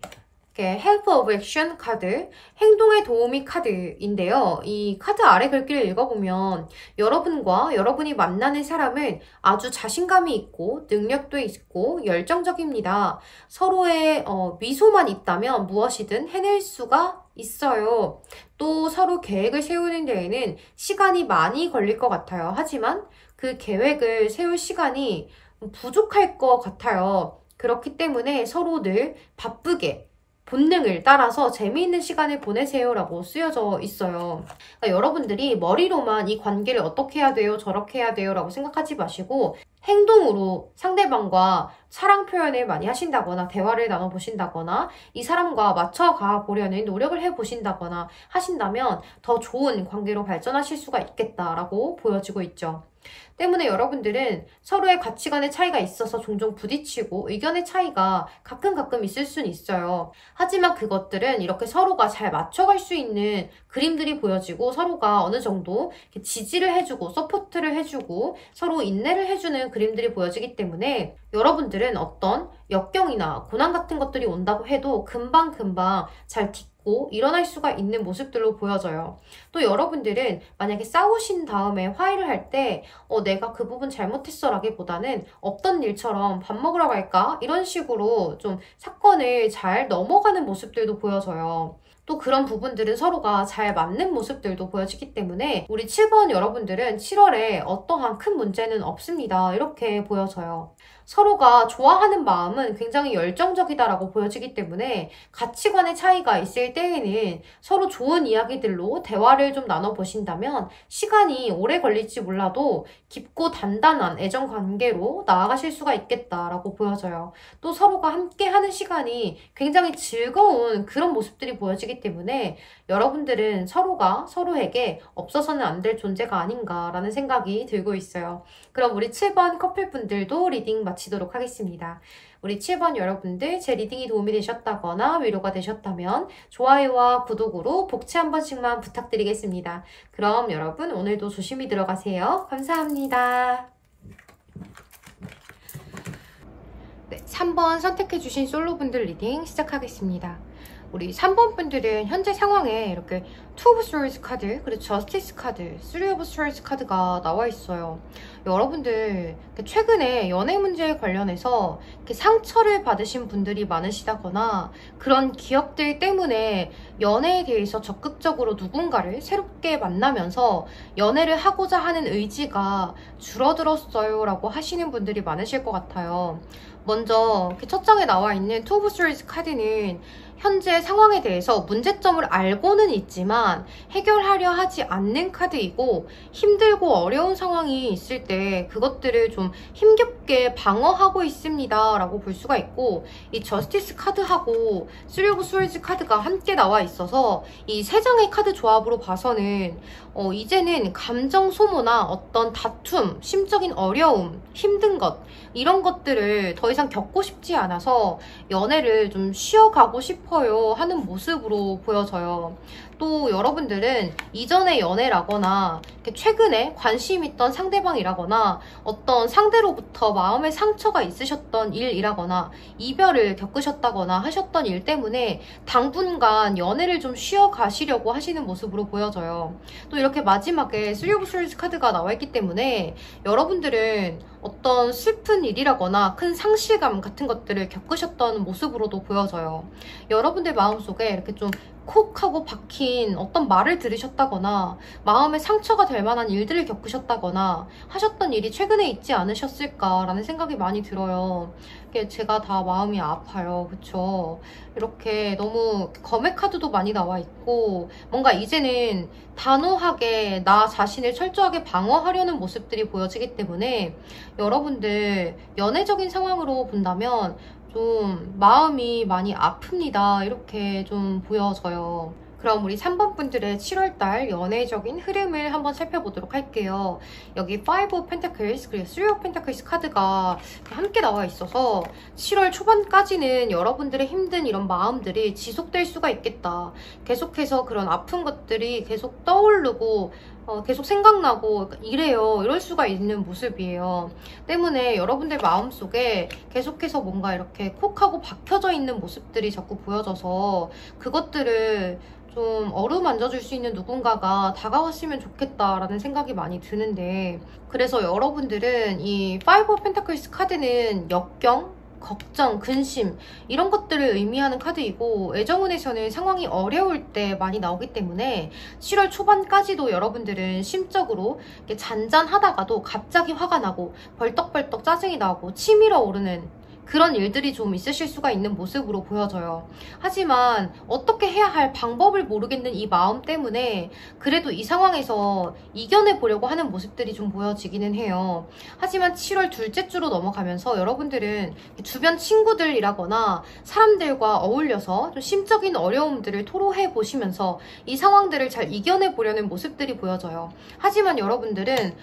Help of Action 카드, 행동의 도우미 카드인데요. 이 카드 아래 글귀를 읽어보면 여러분과 여러분이 만나는 사람은 아주 자신감이 있고 능력도 있고 열정적입니다. 서로의 미소만 있다면 무엇이든 해낼 수가 있어요. 또 서로 계획을 세우는 데에는 시간이 많이 걸릴 것 같아요. 하지만 그 계획을 세울 시간이 부족할 것 같아요. 그렇기 때문에 서로 늘 바쁘게 본능을 따라서 재미있는 시간을 보내세요 라고 쓰여져 있어요. 그러니까 여러분들이 머리로만 이 관계를 어떻게 해야 돼요, 저렇게 해야 돼요 라고 생각하지 마시고 행동으로 상대방과 사랑 표현을 많이 하신다거나 대화를 나눠보신다거나 이 사람과 맞춰가 보려는 노력을 해보신다거나 하신다면 더 좋은 관계로 발전하실 수가 있겠다라고 보여지고 있죠. 때문에 여러분들은 서로의 가치관의 차이가 있어서 종종 부딪히고 의견의 차이가 가끔 있을 수는 있어요. 하지만 그것들은 이렇게 서로가 잘 맞춰갈 수 있는 그림들이 보여지고 서로가 어느 정도 지지를 해주고 서포트를 해주고 서로 인내를 해주는 그림들이 보여지기 때문에 여러분들은 어떤 역경이나 고난 같은 것들이 온다고 해도 금방금방 잘 딛고 일어날 수가 있는 모습들로 보여져요. 또 여러분들은 만약에 싸우신 다음에 화해를 할 때 내가 그 부분 잘못했어 라기보다는 없던 일처럼 밥 먹으러 갈까? 이런 식으로 좀 사건을 잘 넘어가는 모습들도 보여져요. 또 그런 부분들은 서로가 잘 맞는 모습들도 보여지기 때문에 우리 7번 여러분들은 7월에 어떠한 큰 문제는 없습니다. 이렇게 보여져요. 서로가 좋아하는 마음은 굉장히 열정적이다라고 보여지기 때문에 가치관의 차이가 있을 때에는 서로 좋은 이야기들로 대화를 좀 나눠보신다면 시간이 오래 걸릴지 몰라도 깊고 단단한 애정 관계로 나아가실 수가 있겠다라고 보여져요. 또 서로가 함께 하는 시간이 굉장히 즐거운 그런 모습들이 보여지기 때문에 여러분들은 서로가 서로에게 없어서는 안 될 존재가 아닌가라는 생각이 들고 있어요. 그럼 우리 7번 커플분들도 리딩 마치도록 하겠습니다. 우리 7번 여러분들 제 리딩이 도움이 되셨다거나 위로가 되셨다면 좋아요와 구독으로 복채 한 번씩만 부탁드리겠습니다. 그럼 여러분 오늘도 조심히 들어가세요. 감사합니다. 네, 3번 선택해주신 솔로분들 리딩 시작하겠습니다. 우리 3번 분들은 현재 상황에 이렇게 Two of Swords 카드, 그리고 Justice 카드, Three of Swords 카드가 나와 있어요. 여러분들 최근에 연애 문제에 관련해서 이렇게 상처를 받으신 분들이 많으시다거나 그런 기억들 때문에 연애에 대해서 적극적으로 누군가를 새롭게 만나면서 연애를 하고자 하는 의지가 줄어들었어요 라고 하시는 분들이 많으실 것 같아요. 먼저 첫 장에 나와 있는 Two of Swords 카드는 현재 상황에 대해서 문제점을 알고는 있지만 해결하려 하지 않는 카드이고 힘들고 어려운 상황이 있을 때 그것들을 좀 힘겹게 방어하고 있습니다 라고 볼 수가 있고 이 저스티스 카드하고 Three of Swords 카드가 함께 나와 있어서 이 세 장의 카드 조합으로 봐서는 이제는 감정 소모나 어떤 다툼, 심적인 어려움, 힘든 것 이런 것들을 더 이상 겪고 싶지 않아서 연애를 좀 쉬어가고 싶어요 하는 모습으로 보여져요. 또 여러분들은 이전의 연애라거나 최근에 관심 있던 상대방이라거나 어떤 상대로부터 마음의 상처가 있으셨던 일이라거나 이별을 겪으셨다거나 하셨던 일 때문에 당분간 연애를 좀 쉬어가시려고 하시는 모습으로 보여져요. 또 이렇게 마지막에 Three of Swords 카드가 나와 있기 때문에 여러분들은 어떤 슬픈 일이라거나 큰 상실감 같은 것들을 겪으셨던 모습으로도 보여져요. 여러분들 마음속에 이렇게 좀 콕 하고 박힌 어떤 말을 들으셨다거나 마음에 상처가 될 만한 일들을 겪으셨다거나 하셨던 일이 최근에 있지 않으셨을까라는 생각이 많이 들어요. 제가 다 마음이 아파요. 그쵸? 이렇게 너무 검의 카드도 많이 나와 있고 뭔가 이제는 단호하게 나 자신을 철저하게 방어하려는 모습들이 보여지기 때문에 여러분들 연애적인 상황으로 본다면 좀 마음이 많이 아픕니다. 이렇게 좀 보여져요. 그럼 우리 3번 분들의 7월달 연애적인 흐름을 한번 살펴보도록 할게요. 여기 Five of Pentacles 그리고 Three of Pentacles 카드가 함께 나와 있어서 7월 초반까지는 여러분들의 힘든 이런 마음들이 지속될 수가 있겠다. 계속해서 그런 아픈 것들이 계속 떠오르고 계속 생각나고 이래요. 이럴 수가 있는 모습이에요. 때문에 여러분들 마음속에 계속해서 뭔가 이렇게 콕하고 박혀져 있는 모습들이 자꾸 보여져서 그것들을 좀 어루만져줄 수 있는 누군가가 다가왔으면 좋겠다라는 생각이 많이 드는데 그래서 여러분들은 이 Five of Pentacles 카드는 역경, 걱정, 근심 이런 것들을 의미하는 카드이고 애정운에서는 상황이 어려울 때 많이 나오기 때문에 7월 초반까지도 여러분들은 심적으로 이렇게 잔잔하다가도 갑자기 화가 나고 벌떡벌떡 짜증이 나고 치밀어 오르는 그런 일들이 좀 있으실 수가 있는 모습으로 보여져요. 하지만 어떻게 해야 할 방법을 모르겠는 이 마음 때문에 그래도 이 상황에서 이겨내보려고 하는 모습들이 좀 보여지기는 해요. 하지만 7월 둘째 주로 넘어가면서 여러분들은 주변 친구들이라거나 사람들과 어울려서 좀 심적인 어려움들을 토로해 보시면서 이 상황들을 잘 이겨내보려는 모습들이 보여져요. 하지만 여러분들은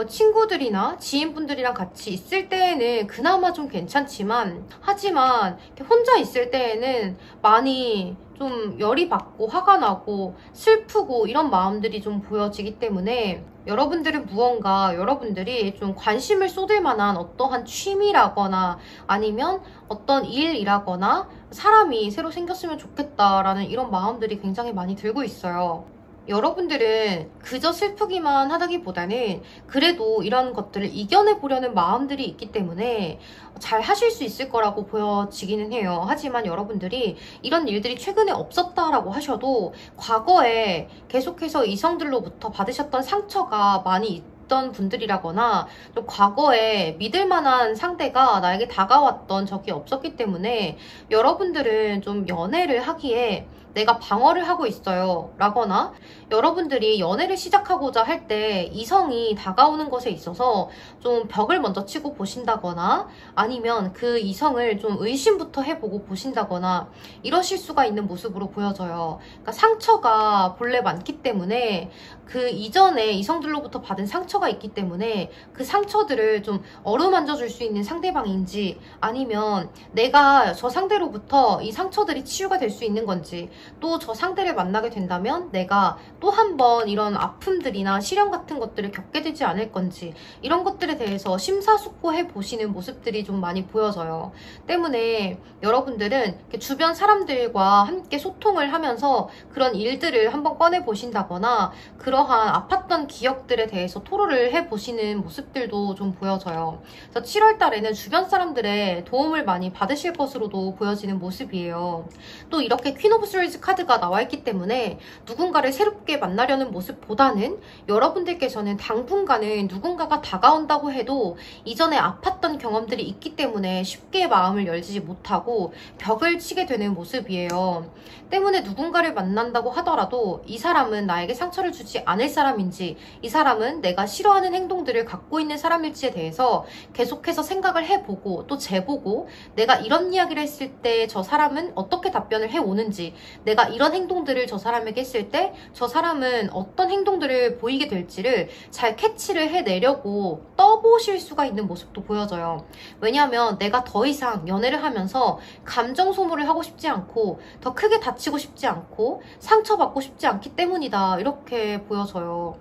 친구들이나 지인분들이랑 같이 있을 때에는 그나마 좀 괜찮지만, 하지만 혼자 있을 때에는 많이 좀 열이 받고 화가 나고 슬프고 이런 마음들이 좀 보여지기 때문에 여러분들은 무언가 여러분들이 좀 관심을 쏟을 만한 어떠한 취미라거나 아니면 어떤 일이라거나 사람이 새로 생겼으면 좋겠다라는 이런 마음들이 굉장히 많이 들고 있어요. 여러분들은 그저 슬프기만 하다기보다는 그래도 이런 것들을 이겨내보려는 마음들이 있기 때문에 잘 하실 수 있을 거라고 보여지기는 해요. 하지만 여러분들이 이런 일들이 최근에 없었다라고 하셔도 과거에 계속해서 이성들로부터 받으셨던 상처가 많이 있던 분들이라거나 또 과거에 믿을 만한 상대가 나에게 다가왔던 적이 없었기 때문에 여러분들은 좀 연애를 하기에 내가 방어를 하고 있어요 라거나 여러분들이 연애를 시작하고자 할 때 이성이 다가오는 것에 있어서 좀 벽을 먼저 치고 보신다거나 아니면 그 이성을 좀 의심부터 해보고 보신다거나 이러실 수가 있는 모습으로 보여져요. 그러니까 상처가 본래 많기 때문에 그 이전에 이성들로부터 받은 상처가 있기 때문에 그 상처들을 좀 어루만져 줄 수 있는 상대방인지 아니면 내가 저 상대로부터 이 상처들이 치유가 될 수 있는 건지 또 저 상대를 만나게 된다면 내가 또 한 번 이런 아픔들이나 시련 같은 것들을 겪게 되지 않을 건지 이런 것들에 대해서 심사숙고해 보시는 모습들이 좀 많이 보여져요. 때문에 여러분들은 주변 사람들과 함께 소통을 하면서 그런 일들을 한번 꺼내 보신다거나 그러한 아팠던 기억들에 대해서 토로를 해보시는 모습들도 좀 보여져요. 그래서 7월 달에는 주변 사람들의 도움을 많이 받으실 것으로도 보여지는 모습이에요. 또 이렇게 퀸 오브 스월즈 카드가 나와 있기 때문에 누군가를 새롭게 만나려는 모습보다는 여러분들께서는 당분간은 누군가가 다가온다고 해도 이전에 아팠던 경험들이 있기 때문에 쉽게 마음을 열지 못하고 벽을 치게 되는 모습이에요. 때문에 누군가를 만난다고 하더라도 이 사람은 나에게 상처를 주지 않을 사람인지 이 사람은 내가 싫어하는 행동들을 갖고 있는 사람일지에 대해서 계속해서 생각을 해보고 또 재보고 내가 이런 이야기를 했을 때 저 사람은 어떻게 답변을 해오는지 내가 이런 행동들을 저 사람에게 했을 때 저 사람은 어떤 행동들을 보이게 될지를 잘 캐치를 해내려고 떠보실 수가 있는 모습도 보여져요. 왜냐하면 내가 더 이상 연애를 하면서 감정 소모를 하고 싶지 않고 더 크게 다치고 싶지 않고 상처받고 싶지 않기 때문이다 이렇게 보여져요.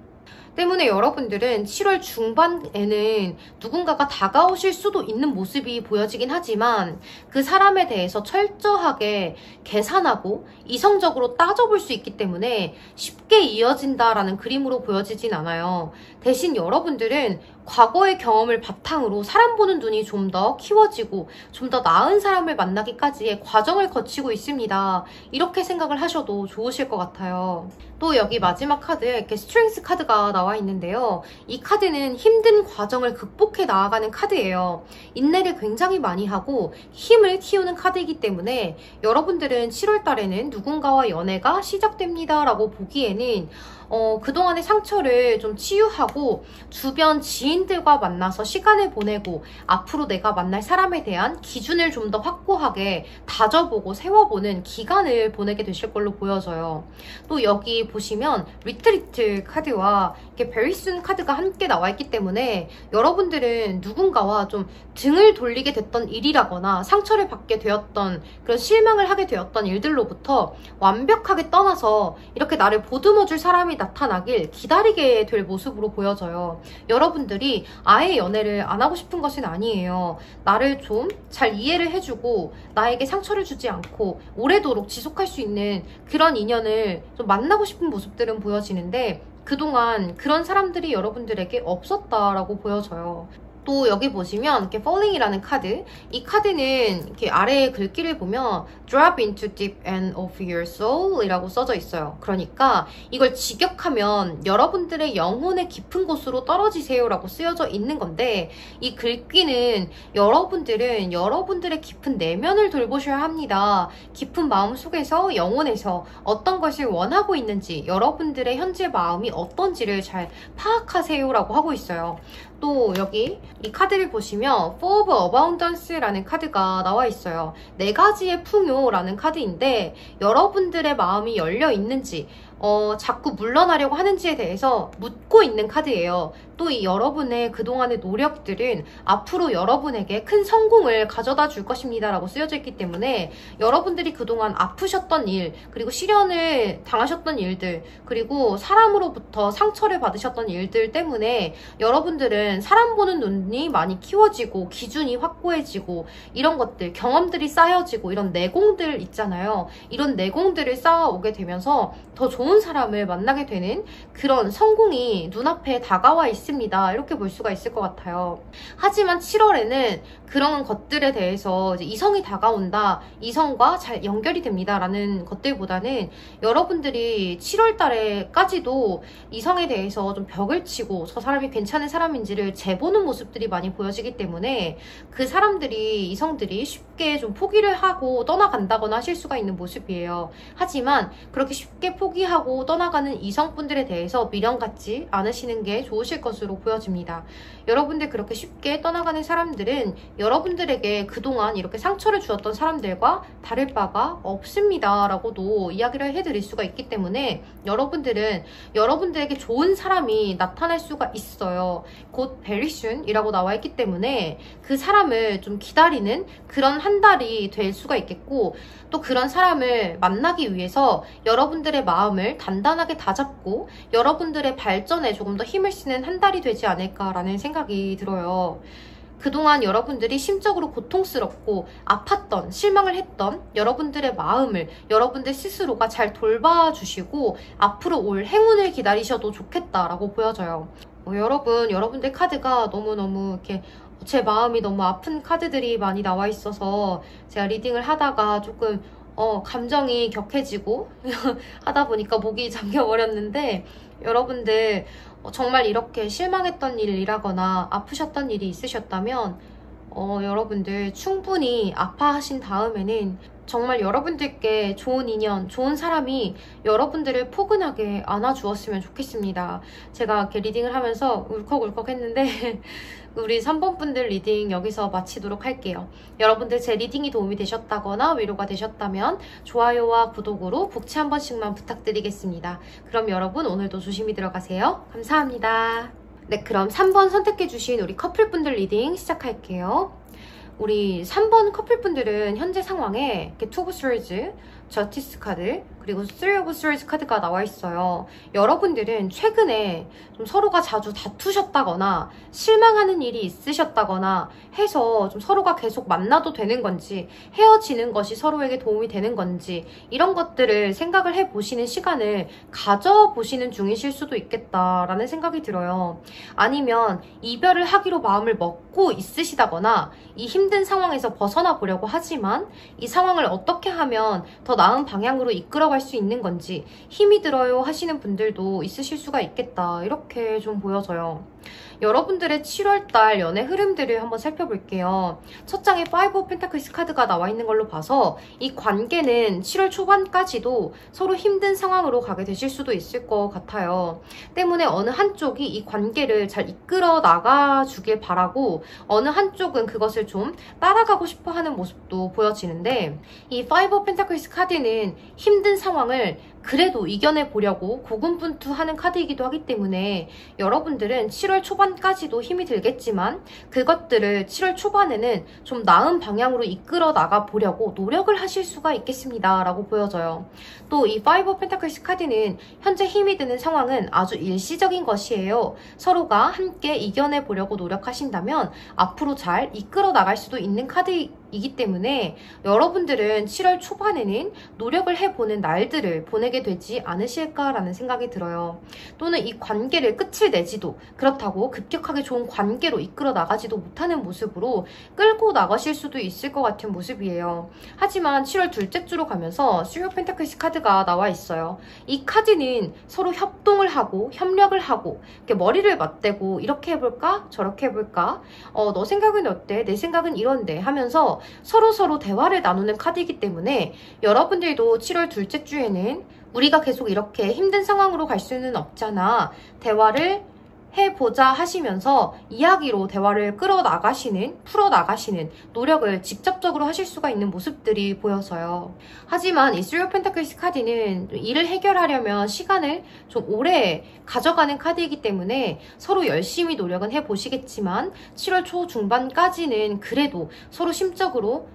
때문에 여러분들은 7월 중반에는 누군가가 다가오실 수도 있는 모습이 보여지긴 하지만 그 사람에 대해서 철저하게 계산하고 이성적으로 따져볼 수 있기 때문에 쉽게 이어진다라는 그림으로 보여지진 않아요. 대신 여러분들은 과거의 경험을 바탕으로 사람 보는 눈이 좀 더 키워지고 좀 더 나은 사람을 만나기까지의 과정을 거치고 있습니다. 이렇게 생각을 하셔도 좋으실 것 같아요. 또 여기 마지막 카드에 이렇게 스트렝스 카드가 나와 있는데요. 이 카드는 힘든 과정을 극복해 나아가는 카드예요. 인내를 굉장히 많이 하고 힘을 키우는 카드이기 때문에 여러분들은 7월 달에는 누군가와 연애가 시작됩니다 라고 보기에는 그동안의 상처를 좀 치유하고 주변 지인들과 만나서 시간을 보내고 앞으로 내가 만날 사람에 대한 기준을 좀 더 확고하게 다져보고 세워보는 기간을 보내게 되실 걸로 보여져요. 또 여기 보시면 리트리트 카드와 이렇게 very soon 카드가 함께 나와 있기 때문에 여러분들은 누군가와 좀 등을 돌리게 됐던 일이라거나 상처를 받게 되었던 그런 실망을 하게 되었던 일들로부터 완벽하게 떠나서 이렇게 나를 보듬어줄 사람이 나타나길 기다리게 될 모습으로 보여져요. 여러분들이 아예 연애를 안 하고 싶은 것은 아니에요. 나를 좀 잘 이해를 해주고 나에게 상처를 주지 않고 오래도록 지속할 수 있는 그런 인연을 좀 만나고 싶은 모습들은 보여지는데 그동안 그런 사람들이 여러분들에게 없었다라고 보여져요. 또 여기 보시면 이렇게 falling이라는 카드, 이 카드는 이렇게 아래에 글귀를 보면 drop into deep end of your soul 이라고 써져 있어요. 그러니까 이걸 직역하면 여러분들의 영혼의 깊은 곳으로 떨어지세요 라고 쓰여져 있는 건데, 이 글귀는 여러분들은 여러분들의 깊은 내면을 돌보셔야 합니다. 깊은 마음 속에서, 영혼에서 어떤 것을 원하고 있는지, 여러분들의 현재 마음이 어떤지를 잘 파악하세요 라고 하고 있어요. 또 여기 이 카드를 보시면 Four of Abundance라는 카드가 나와 있어요. 4가지의 풍요라는 카드인데, 여러분들의 마음이 열려 있는지 자꾸 물러나려고 하는지에 대해서 묻고 있는 카드예요. 또 이 여러분의 그동안의 노력들은 앞으로 여러분에게 큰 성공을 가져다 줄 것입니다 라고 쓰여져 있기 때문에, 여러분들이 그동안 아프셨던 일, 그리고 시련을 당하셨던 일들, 그리고 사람으로부터 상처를 받으셨던 일들 때문에 여러분들은 사람 보는 눈이 많이 키워지고 기준이 확고해지고 이런 것들, 경험들이 쌓여지고 이런 내공들 있잖아요. 이런 내공들을 쌓아오게 되면서 더 좋은 사람을 만나게 되는 그런 성공이 눈앞에 다가와 있습니다. 이렇게 볼 수가 있을 것 같아요. 하지만 7월에는 그런 것들에 대해서 이제 이성이 다가온다, 이성과 잘 연결이 됩니다 라는 것들보다는, 여러분들이 7월 달에까지도 이성에 대해서 좀 벽을 치고 저 사람이 괜찮은 사람인지를 재보는 모습들이 많이 보여지기 때문에, 그 사람들이, 이성들이 쉽게 좀 포기를 하고 떠나간다거나 하실 수가 있는 모습이에요. 하지만 그렇게 쉽게 포기하고 떠나가는 이성분들에 대해서 미련 갖지 않으시는 게 좋으실 것으로 보여집니다. 여러분들 그렇게 쉽게 떠나가는 사람들은 여러분들에게 그동안 이렇게 상처를 주었던 사람들과 다를 바가 없습니다 라고도 이야기를 해드릴 수가 있기 때문에, 여러분들은 여러분들에게 좋은 사람이 나타날 수가 있어요. 곧 very soon 이라고 나와 있기 때문에 그 사람을 좀 기다리는 그런 한 달이 될 수가 있겠고, 또 그런 사람을 만나기 위해서 여러분들의 마음을 단단하게 다잡고 여러분들의 발전에 조금 더 힘을 쓰는 한 달이 되지 않을까라는 생각이 들어요. 그동안 여러분들이 심적으로 고통스럽고 아팠던, 실망을 했던 여러분들의 마음을 여러분들 스스로가 잘 돌봐주시고 앞으로 올 행운을 기다리셔도 좋겠다라고 보여져요. 여러분들 카드가 너무너무 이렇게 제 마음이 너무 아픈 카드들이 많이 나와 있어서 제가 리딩을 하다가 조금 감정이 격해지고 하다 보니까 목이 잠겨버렸는데, 여러분들 정말 이렇게 실망했던 일이라거나 아프셨던 일이 있으셨다면 여러분들 충분히 아파하신 다음에는 정말 여러분들께 좋은 인연, 좋은 사람이 여러분들을 포근하게 안아주었으면 좋겠습니다. 제가 이렇게 리딩을 하면서 울컥울컥 했는데 우리 3번 분들 리딩 여기서 마치도록 할게요. 여러분들 제 리딩이 도움이 되셨다거나 위로가 되셨다면 좋아요와 구독으로 복치 한 번씩만 부탁드리겠습니다. 그럼 여러분 오늘도 조심히 들어가세요. 감사합니다. 네, 그럼 3번 선택해주신 우리 커플분들 리딩 시작할게요. 우리 3번 커플분들은 현재 상황에 이렇게 투 오브 스워즈, 저스티스 카드, 그리고 3 오브 스워즈 카드가 나와 있어요. 여러분들은 최근에 좀 서로가 자주 다투셨다거나 실망하는 일이 있으셨다거나 해서 좀 서로가 계속 만나도 되는 건지, 헤어지는 것이 서로에게 도움이 되는 건지, 이런 것들을 생각을 해보시는 시간을 가져보시는 중이실 수도 있겠다라는 생각이 들어요. 아니면 이별을 하기로 마음을 먹고 있으시다거나 이 힘든 상황에서 벗어나 보려고 하지만 이 상황을 어떻게 하면 더 나은 방향으로 이끌어갈 수 있는 건지 힘이 들어요 하시는 분들도 있으실 수가 있겠다, 이렇게 좀 보여져요. 여러분들의 7월달 연애 흐름들을 한번 살펴볼게요. 첫 장에 5 of Pentacles 카드가 나와 있는 걸로 봐서 이 관계는 7월 초반까지도 서로 힘든 상황으로 가게 되실 수도 있을 것 같아요. 때문에 어느 한쪽이 이 관계를 잘 이끌어 나가주길 바라고 어느 한쪽은 그것을 좀 따라가고 싶어 하는 모습도 보여지는데, 이 5 of Pentacles 카드는 힘든 상황을 그래도 이겨내보려고 고군분투하는 카드이기도 하기 때문에 여러분들은 7월 초반까지도 힘이 들겠지만 그것들을 7월 초반에는 좀 나은 방향으로 이끌어 나가보려고 노력을 하실 수가 있겠습니다 라고 보여져요. 또 이 5 of Pentacles 카드는 현재 힘이 드는 상황은 아주 일시적인 것이에요. 서로가 함께 이겨내보려고 노력하신다면 앞으로 잘 이끌어 나갈 수도 있는 카드 이기 때문에 여러분들은 7월 초반에는 노력을 해보는 날들을 보내게 되지 않으실까라는 생각이 들어요. 또는 이 관계를 끝을 내지도, 그렇다고 급격하게 좋은 관계로 이끌어 나가지도 못하는 모습으로 끌고 나가실 수도 있을 것 같은 모습이에요. 하지만 7월 둘째 주로 가면서 Three of Pentacles 카드가 나와 있어요. 이 카드는 서로 협동을 하고 협력을 하고 이렇게 머리를 맞대고 이렇게 해볼까 저렇게 해볼까, 너 생각은 어때, 내 생각은 이런데 하면서 서로 대화를 나누는 카드이기 때문에 여러분들도 7월 둘째 주에는 우리가 계속 이렇게 힘든 상황으로 갈 수는 없잖아, 대화를 해보자 하시면서 이야기로 대화를 끌어나가시는, 풀어나가시는 노력을 직접적으로 하실 수가 있는 모습들이 보여서요. 하지만 이 Three of Pentacles 카드는 일을 해결하려면 시간을 좀 오래 가져가는 카드이기 때문에 서로 열심히 노력은 해보시겠지만 7월 초 중반까지는 그래도 서로 심적으로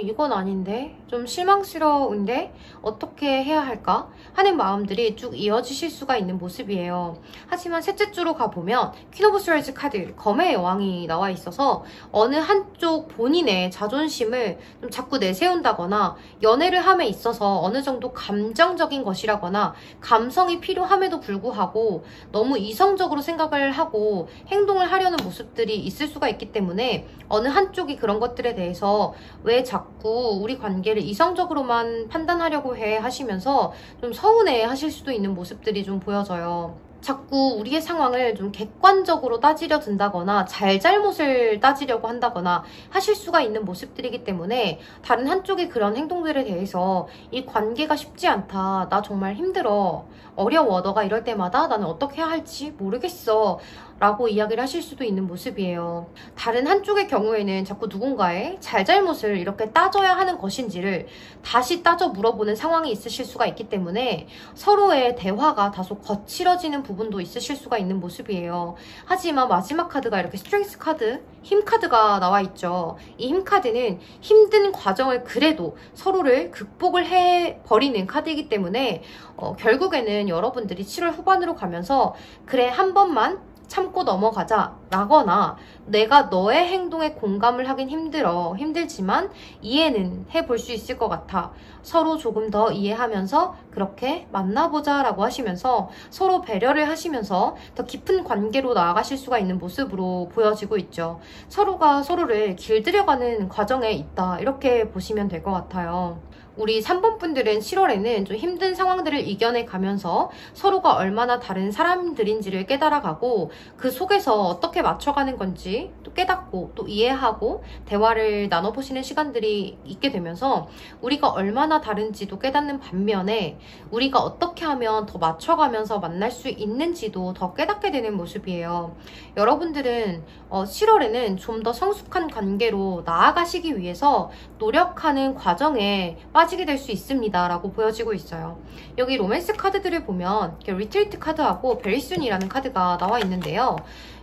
이건 아닌데, 좀 실망스러운데 어떻게 해야 할까 하는 마음들이 쭉 이어지실 수가 있는 모습이에요. 하지만 셋째 주로 가보면 퀸 오브 스월즈 카드, 검의 여왕이 나와 있어서 어느 한쪽 본인의 자존심을 좀 자꾸 내세운다거나 연애를 함에 있어서 어느 정도 감정적인 것이라거나 감성이 필요함에도 불구하고 너무 이성적으로 생각을 하고 행동을 하려는 모습들이 있을 수가 있기 때문에 어느 한쪽이 그런 것들에 대해서 왜 자꾸 우리 관계를 이성적으로만 판단하려고 해 하시면서 좀 서운해 하실 수도 있는 모습들이 좀 보여져요. 자꾸 우리의 상황을 좀 객관적으로 따지려 든다거나 잘잘못을 따지려고 한다거나 하실 수가 있는 모습들이기 때문에 다른 한쪽의 그런 행동들에 대해서 이 관계가 쉽지 않다, 나 정말 힘들어, 어려워, 너가 이럴 때마다 나는 어떻게 해야 할지 모르겠어 라고 이야기를 하실 수도 있는 모습이에요. 다른 한쪽의 경우에는 자꾸 누군가의 잘잘못을 이렇게 따져야 하는 것인지를 다시 따져 물어보는 상황이 있으실 수가 있기 때문에 서로의 대화가 다소 거칠어지는 부분도 있으실 수가 있는 모습이에요. 하지만 마지막 카드가 이렇게 스트렝스 카드, 힘 카드가 나와 있죠. 이 힘 카드는 힘든 과정을 그래도 서로를 극복을 해버리는 카드이기 때문에 결국에는 여러분들이 7월 후반으로 가면서 그래 한 번만 참고 넘어가자 라거나 내가 너의 행동에 공감을 하긴 힘들지만 이해는 해볼 수 있을 것 같아, 서로 조금 더 이해하면서 그렇게 만나보자 라고 하시면서 서로 배려를 하시면서 더 깊은 관계로 나아가실 수가 있는 모습으로 보여지고 있죠. 서로가 서로를 길들여가는 과정에 있다, 이렇게 보시면 될 것 같아요. 우리 3번 분들은 7월에는 좀 힘든 상황들을 이겨내 가면서 서로가 얼마나 다른 사람들인지를 깨달아가고 그 속에서 어떻게 맞춰가는 건지 또 깨닫고 또 이해하고 대화를 나눠보시는 시간들이 있게 되면서 우리가 얼마나 다른지도 깨닫는 반면에 우리가 어떻게 하면 더 맞춰가면서 만날 수 있는지도 더 깨닫게 되는 모습이에요. 여러분들은 7월에는 좀 더 성숙한 관계로 나아가시기 위해서 노력하는 과정에 빠지게 될 수 있습니다 라고 보여지고 있어요. 여기 로맨스 카드들을 보면 리트리트 카드하고 베리순이라는 카드가 나와 있는데요.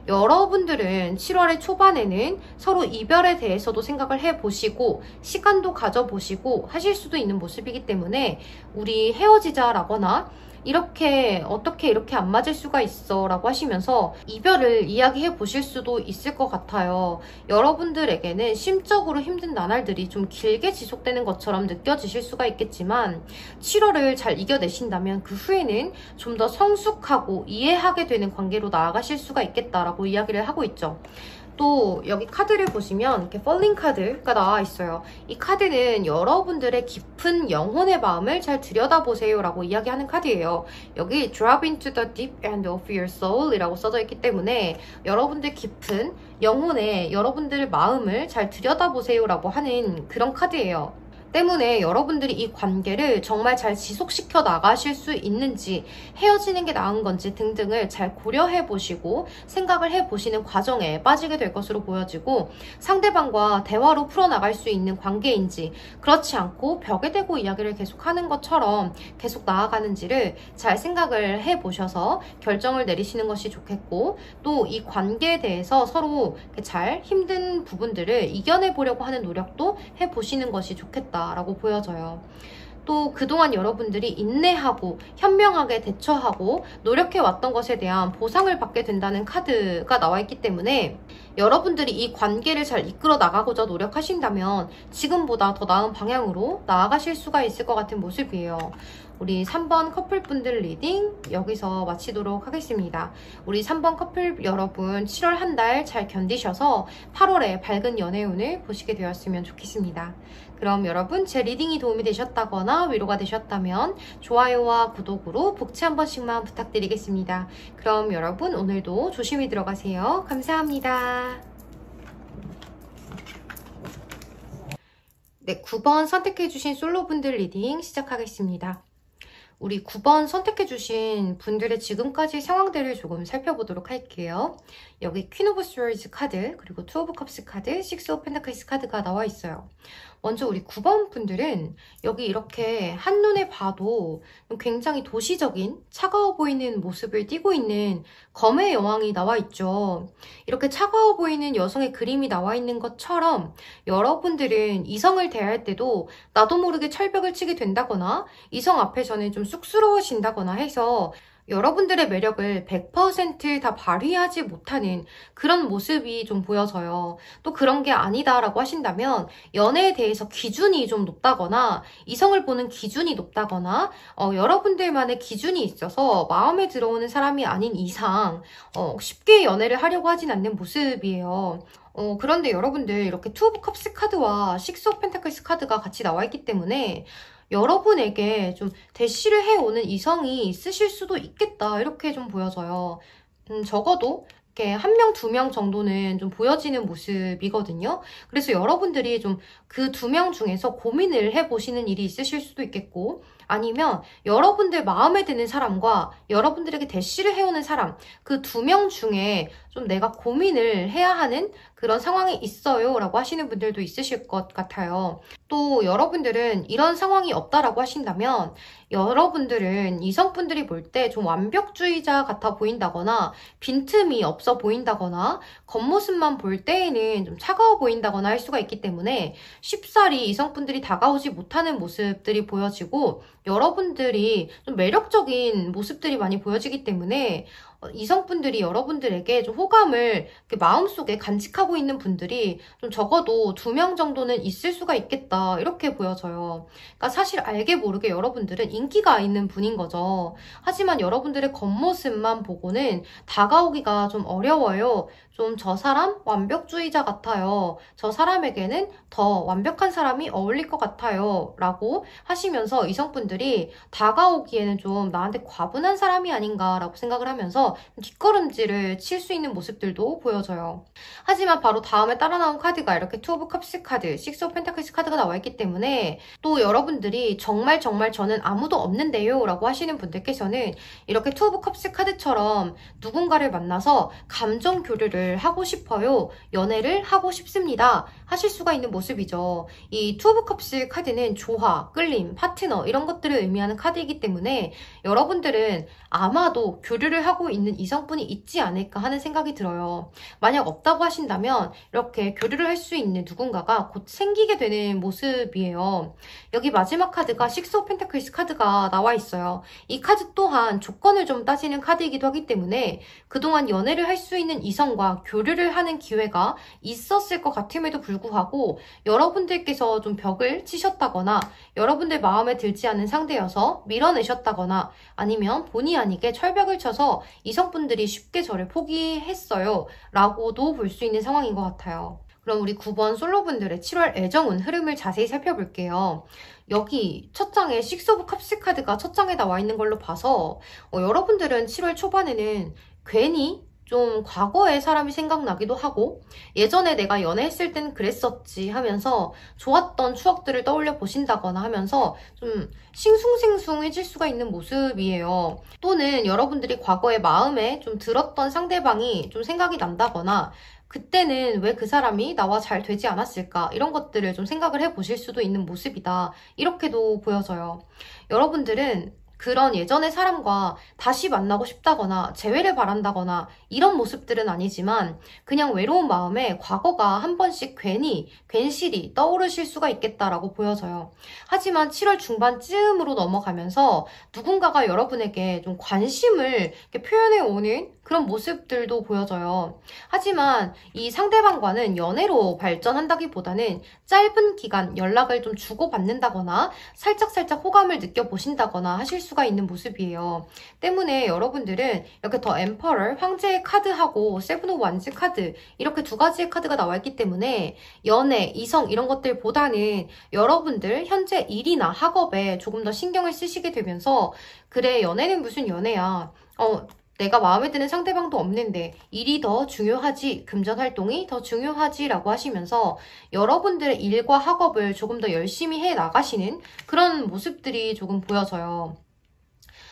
여러분들은 7월의 초반에는 서로 이별에 대해서도 생각을 해보시고 시간도 가져보시고 하실 수도 있는 모습이기 때문에 우리 헤어지자 라거나 이렇게 어떻게 이렇게 안 맞을 수가 있어 라고 하시면서 이별을 이야기해 보실 수도 있을 것 같아요. 여러분들에게는 심적으로 힘든 나날들이 좀 길게 지속되는 것처럼 느껴지실 수가 있겠지만 7월을 잘 이겨내신다면 그 후에는 좀 더 성숙하고 이해하게 되는 관계로 나아가실 수가 있겠다라고 이야기를 하고 있죠. 또 여기 카드를 보시면 이렇게 펄링 카드가 나와 있어요. 이 카드는 여러분들의 깊은 영혼의 마음을 잘 들여다보세요 라고 이야기하는 카드예요. 여기 Drop into the deep end of your soul 이라고 써져 있기 때문에 여러분들 깊은 영혼의 여러분들의 마음을 잘 들여다보세요 라고 하는 그런 카드예요. 때문에 여러분들이 이 관계를 정말 잘 지속시켜 나가실 수 있는지 헤어지는 게 나은 건지 등등을 잘 고려해 보시고 생각을 해 보시는 과정에 빠지게 될 것으로 보여지고 상대방과 대화로 풀어나갈 수 있는 관계인지 그렇지 않고 벽에 대고 이야기를 계속하는 것처럼 계속 나아가는지를 잘 생각을 해 보셔서 결정을 내리시는 것이 좋겠고 또 이 관계에 대해서 서로 잘 힘든 부분들을 이겨내 보려고 하는 노력도 해 보시는 것이 좋겠다 라고 보여져요. 또 그동안 여러분들이 인내하고 현명하게 대처하고 노력해왔던 것에 대한 보상을 받게 된다는 카드가 나와 있기 때문에 여러분들이 이 관계를 잘 이끌어 나가고자 노력하신다면 지금보다 더 나은 방향으로 나아가실 수가 있을 것 같은 모습이에요. 우리 3번 커플분들 리딩 여기서 마치도록 하겠습니다. 우리 3번 커플 여러분 7월 한 달 잘 견디셔서 8월에 밝은 연애운을 보시게 되었으면 좋겠습니다. 그럼 여러분 제 리딩이 도움이 되셨다거나 위로가 되셨다면 좋아요와 구독으로 복채 한 번씩만 부탁드리겠습니다. 그럼 여러분 오늘도 조심히 들어가세요. 감사합니다. 네, 9번 선택해주신 솔로분들 리딩 시작하겠습니다. 우리 9번 선택해주신 분들의 지금까지 상황들을 조금 살펴보도록 할게요. 여기 퀸 오브 스워드 카드, 그리고 투 오브 컵스 카드, 식스 오브 펜타클스 카드가 나와 있어요. 먼저 우리 9번 분들은 여기 이렇게 한눈에 봐도 굉장히 도시적인 차가워 보이는 모습을 띠고 있는 검의 여왕이 나와 있죠. 이렇게 차가워 보이는 여성의 그림이 나와 있는 것처럼 여러분들은 이성을 대할 때도 나도 모르게 철벽을 치게 된다거나 이성 앞에서는 좀 쑥스러워진다거나 해서 여러분들의 매력을 100% 다 발휘하지 못하는 그런 모습이 좀 보여져요. 또 그런 게 아니다라고 하신다면 연애에 대해서 기준이 좀 높다거나 이성을 보는 기준이 높다거나 여러분들만의 기준이 있어서 마음에 들어오는 사람이 아닌 이상 쉽게 연애를 하려고 하진 않는 모습이에요. 그런데 여러분들 이렇게 투 오브 컵스 카드와 식스 오브 펜타클스 카드가 같이 나와 있기 때문에 여러분에게 좀 대시를 해오는 이성이 있으실 수도 있겠다 이렇게 좀 보여져요. 적어도 이렇게 1명, 2명 정도는 좀 보여지는 모습이거든요. 그래서 여러분들이 좀 그 2명 중에서 고민을 해보시는 일이 있으실 수도 있겠고 아니면 여러분들 마음에 드는 사람과 여러분들에게 대시를 해오는 사람 그 2명 중에 좀 내가 고민을 해야 하는 그런 상황이 있어요 라고 하시는 분들도 있으실 것 같아요. 또 여러분들은 이런 상황이 없다라고 하신다면 여러분들은 이성분들이 볼 때 좀 완벽주의자 같아 보인다거나 빈틈이 없어 보인다거나 겉모습만 볼 때에는 좀 차가워 보인다거나 할 수가 있기 때문에 쉽사리 이성분들이 다가오지 못하는 모습들이 보여지고 여러분들이 좀 매력적인 모습들이 많이 보여지기 때문에 이성분들이 여러분들에게 좀 호감을 마음속에 간직하고 있는 분들이 좀 적어도 2명 정도는 있을 수가 있겠다 이렇게 보여져요. 그러니까 사실 알게 모르게 여러분들은 인기가 있는 분인 거죠. 하지만 여러분들의 겉모습만 보고는 다가오기가 좀 어려워요. 좀 저 사람 완벽주의자 같아요. 저 사람에게는 더 완벽한 사람이 어울릴 것 같아요. 라고 하시면서 이성분들이 다가오기에는 좀 나한테 과분한 사람이 아닌가 라고 생각을 하면서 뒷걸음질을 칠 수 있는 모습들도 보여져요. 하지만 바로 다음에 따라 나온 카드가 이렇게 투 오브 컵스 카드, 식스 오브 펜타클스 카드가 나와 있기 때문에 또 여러분들이 정말 저는 아무도 없는데요 라고 하시는 분들께서는 이렇게 투 오브 컵스 카드처럼 누군가를 만나서 감정 교류를 하고 싶어요. 연애를 하고 싶습니다. 하실 수가 있는 모습이죠. 이 투 오브 컵스 카드는 조화, 끌림, 파트너 이런 것들을 의미하는 카드이기 때문에 여러분들은 아마도 교류를 하고 있는 이성분이 있지 않을까 하는 생각이 들어요. 만약 없다고 하신다면 이렇게 교류를 할 수 있는 누군가가 곧 생기게 되는 모습이에요. 여기 마지막 카드가 식스 오브 펜타클스 카드가 나와 있어요. 이 카드 또한 조건을 좀 따지는 카드이기도 하기 때문에 그동안 연애를 할 수 있는 이성과 교류를 하는 기회가 있었을 것 같음에도 불구하고 여러분들께서 좀 벽을 치셨다거나 여러분들 마음에 들지 않는 상대여서 밀어내셨다거나 아니면 본의 아니게 철벽을 쳐서 이성분들이 쉽게 저를 포기했어요 라고도 볼 수 있는 상황인 것 같아요. 그럼 우리 9번 솔로분들의 7월 애정운 흐름을 자세히 살펴볼게요. 여기 첫 장에 식스 오브 컵스 카드가 첫 장에 나와 있는 걸로 봐서 여러분들은 7월 초반에는 괜히 좀 과거의 사람이 생각나기도 하고 예전에 내가 연애했을 땐 그랬었지 하면서 좋았던 추억들을 떠올려 보신다거나 하면서 좀 싱숭생숭해질 수가 있는 모습이에요. 또는 여러분들이 과거에 마음에 좀 들었던 상대방이 좀 생각이 난다거나 그때는 왜 그 사람이 나와 잘 되지 않았을까 이런 것들을 좀 생각을 해보실 수도 있는 모습이다. 이렇게도 보여져요. 여러분들은 그런 예전의 사람과 다시 만나고 싶다거나 재회를 바란다거나 이런 모습들은 아니지만 그냥 외로운 마음에 과거가 한 번씩 괜시리 떠오르실 수가 있겠다라고 보여져요. 하지만 7월 중반쯤으로 넘어가면서 누군가가 여러분에게 좀 관심을 표현해 오는 그런 모습들도 보여져요. 하지만 이 상대방과는 연애로 발전한다기보다는 짧은 기간 연락을 좀 주고받는다거나 살짝살짝 호감을 느껴보신다거나 하실 수가 있는 모습이에요. 때문에 여러분들은 이렇게 더 엠퍼럴, 황제의 카드하고 세븐 오브 완즈 카드 이렇게 두 가지의 카드가 나와 있기 때문에 연애, 이성 이런 것들보다는 여러분들 현재 일이나 학업에 조금 더 신경을 쓰시게 되면서 그래 연애는 무슨 연애야. 내가 마음에 드는 상대방도 없는데 일이 더 중요하지, 금전 활동이 더 중요하지 라고 하시면서 여러분들의 일과 학업을 조금 더 열심히 해 나가시는 그런 모습들이 조금 보여져요.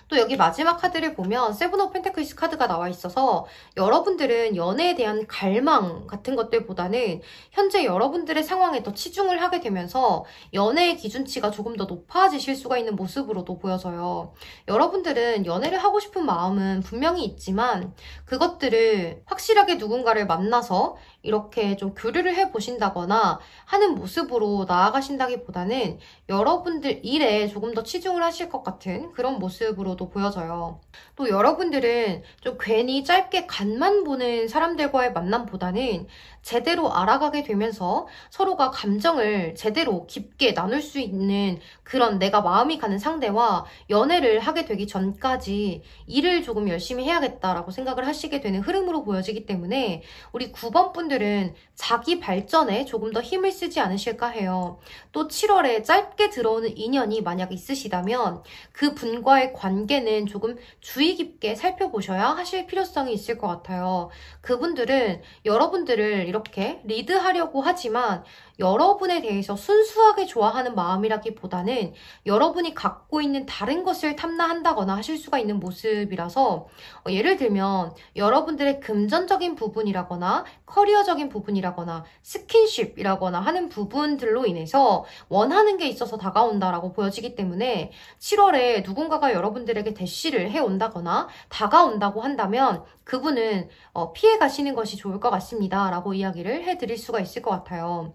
또 여기 마지막 카드를 보면 세븐 오브 펜타클스 카드가 나와 있어서 여러분들은 연애에 대한 갈망 같은 것들보다는 현재 여러분들의 상황에 더 치중을 하게 되면서 연애의 기준치가 조금 더 높아지실 수가 있는 모습으로도 보여져요. 여러분들은 연애를 하고 싶은 마음은 분명히 있지만 그것들을 확실하게 누군가를 만나서 이렇게 좀 교류를 해보신다거나 하는 모습으로 나아가신다기보다는 여러분들 일에 조금 더 치중을 하실 것 같은 그런 모습으로도 보여져요. 또 여러분들은 좀 괜히 짧게 간만 보는 사람들과의 만남보다는 제대로 알아가게 되면서 서로가 감정을 제대로 깊게 나눌 수 있는 그런 내가 마음이 가는 상대와 연애를 하게 되기 전까지 일을 조금 열심히 해야겠다라고 생각을 하시게 되는 흐름으로 보여지기 때문에 우리 9번 분들은 자기 발전에 조금 더 힘을 쓰지 않으실까 해요. 또 7월에 짧게 들어오는 인연이 만약 있으시다면 그 분과의 관계는 조금 주의 깊게 살펴보셔야 하실 필요성이 있을 것 같아요. 그분들은 여러분들을 이렇게 리드하려고 하지만 여러분에 대해서 순수하게 좋아하는 마음이라기보다는 여러분이 갖고 있는 다른 것을 탐나한다거나 하실 수가 있는 모습이라서 예를 들면 여러분들의 금전적인 부분이라거나 커리어적인 부분이라거나 스킨십이라거나 하는 부분들로 인해서 원하는 게 있어서 다가온다라고 보여지기 때문에 7월에 누군가가 여러분들에게 대시를 해온다거나 다가온다고 한다면 그분은 피해 가시는 것이 좋을 것 같습니다 라고 이야기를 해드릴 수가 있을 것 같아요.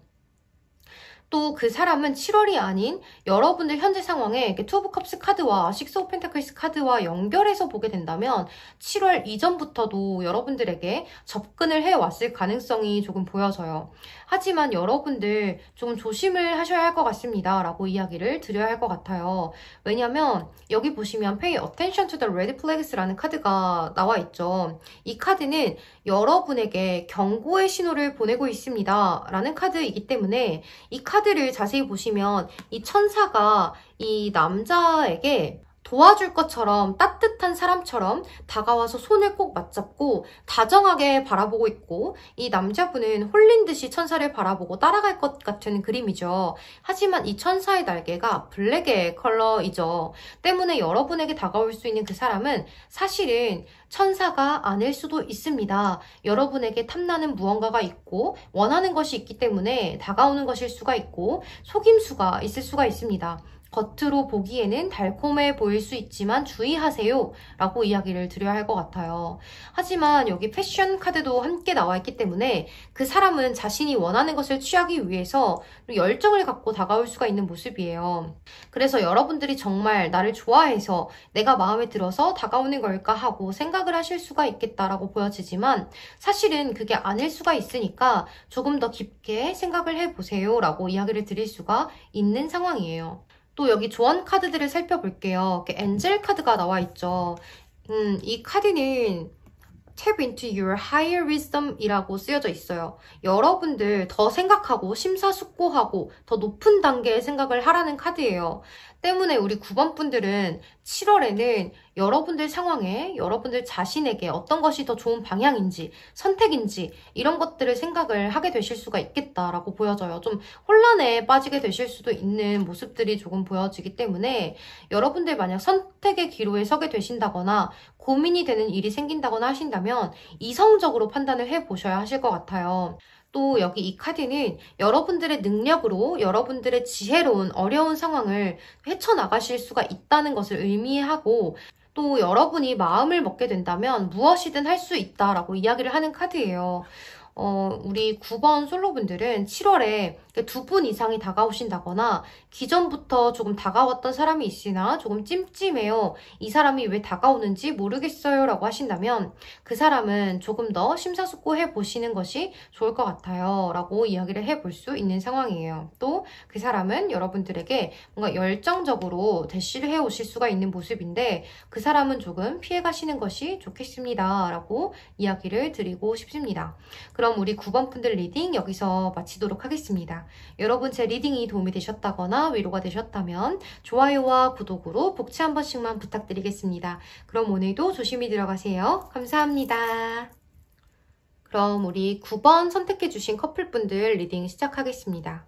또 그 사람은 7월이 아닌 여러분들 현재 상황에 투 오브 컵스 카드와 식스 오브 펜타클스 카드와 연결해서 보게 된다면 7월 이전부터도 여러분들에게 접근을 해왔을 가능성이 조금 보여져요. 하지만 여러분들 조금 조심을 하셔야 할 것 같습니다 라고 이야기를 드려야 할 것 같아요. 왜냐면 여기 보시면 Pay attention to the red flags라는 카드가 나와 있죠. 이 카드는 여러분에게 경고의 신호를 보내고 있습니다 라는 카드이기 때문에 이 카드를 자세히 보시면 이 천사가 이 남자에게 도와줄 것처럼 따뜻한 사람처럼 다가와서 손을 꼭 맞잡고 다정하게 바라보고 있고 이 남자분은 홀린 듯이 천사를 바라보고 따라갈 것 같은 그림이죠. 하지만 이 천사의 날개가 블랙의 컬러이죠. 때문에 여러분에게 다가올 수 있는 그 사람은 사실은 천사가 아닐 수도 있습니다. 여러분에게 탐나는 무언가가 있고 원하는 것이 있기 때문에 다가오는 것일 수가 있고 속임수가 있을 수가 있습니다. 겉으로 보기에는 달콤해 보일 수 있지만 주의하세요 라고 이야기를 드려야 할 것 같아요. 하지만 여기 패션 카드도 함께 나와 있기 때문에 그 사람은 자신이 원하는 것을 취하기 위해서 열정을 갖고 다가올 수가 있는 모습이에요. 그래서 여러분들이 정말 나를 좋아해서 내가 마음에 들어서 다가오는 걸까 하고 생각을 하실 수가 있겠다라고 보여지지만 사실은 그게 아닐 수가 있으니까 조금 더 깊게 생각을 해보세요 라고 이야기를 드릴 수가 있는 상황이에요. 또 여기 조언 카드들을 살펴볼게요. 이렇게 엔젤 카드가 나와 있죠. 이 카드는 Tap into your higher wisdom 이라고 쓰여져 있어요. 여러분들 더 생각하고 심사숙고하고 더 높은 단계의 생각을 하라는 카드예요. 때문에 우리 9번 분들은 7월에는 여러분들 상황에 여러분들 자신에게 어떤 것이 더 좋은 방향인지 선택인지 이런 것들을 생각을 하게 되실 수가 있겠다라고 보여져요. 좀 혼란에 빠지게 되실 수도 있는 모습들이 조금 보여지기 때문에 여러분들 만약 선택의 기로에 서게 되신다거나 고민이 되는 일이 생긴다거나 하신다면 이성적으로 판단을 해보셔야 하실 것 같아요. 또 여기 이 카드는 여러분들의 능력으로 여러분들의 지혜로운 어려운 상황을 헤쳐나가실 수가 있다는 것을 의미하고, 또 여러분이 마음을 먹게 된다면 무엇이든 할 수 있다라고 이야기를 하는 카드예요. 우리 9번 솔로분들은 7월에 2분 이상이 다가오신다거나 기존부터 조금 다가왔던 사람이 있으나 조금 찜찜해요. 이 사람이 왜 다가오는지 모르겠어요 라고 하신다면 그 사람은 조금 더 심사숙고해 보시는 것이 좋을 것 같아요 라고 이야기를 해볼 수 있는 상황이에요. 또 그 사람은 여러분들에게 뭔가 열정적으로 대시를 해 오실 수가 있는 모습인데 그 사람은 조금 피해 가시는 것이 좋겠습니다 라고 이야기를 드리고 싶습니다. 그럼 우리 9번 분들 리딩 여기서 마치도록 하겠습니다. 여러분 제 리딩이 도움이 되셨다거나 위로가 되셨다면 좋아요와 구독으로 복지 한 번씩만 부탁드리겠습니다. 그럼 오늘도 조심히 들어가세요. 감사합니다. 그럼 우리 9번 선택해주신 커플분들 리딩 시작하겠습니다.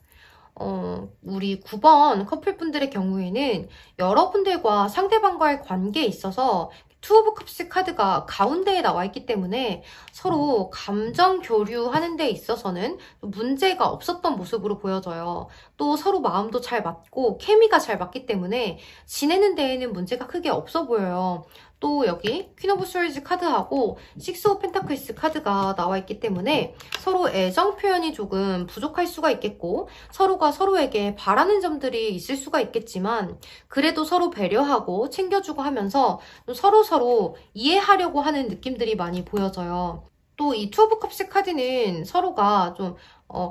우리 9번 커플분들의 경우에는 여러분들과 상대방과의 관계에 있어서 투 오브 컵스 카드가 가운데에 나와 있기 때문에 서로 감정 교류하는 데 있어서는 문제가 없었던 모습으로 보여져요. 또 서로 마음도 잘 맞고 케미가 잘 맞기 때문에 지내는 데에는 문제가 크게 없어 보여요. 또 여기 퀸 오브 스월즈 카드하고 식스 오브 펜타클스 카드가 나와 있기 때문에 서로 애정 표현이 조금 부족할 수가 있겠고 서로가 서로에게 바라는 점들이 있을 수가 있겠지만 그래도 서로 배려하고 챙겨주고 하면서 서로 이해하려고 하는 느낌들이 많이 보여져요. 또 이 투 오브 컵스 카드는 서로가 좀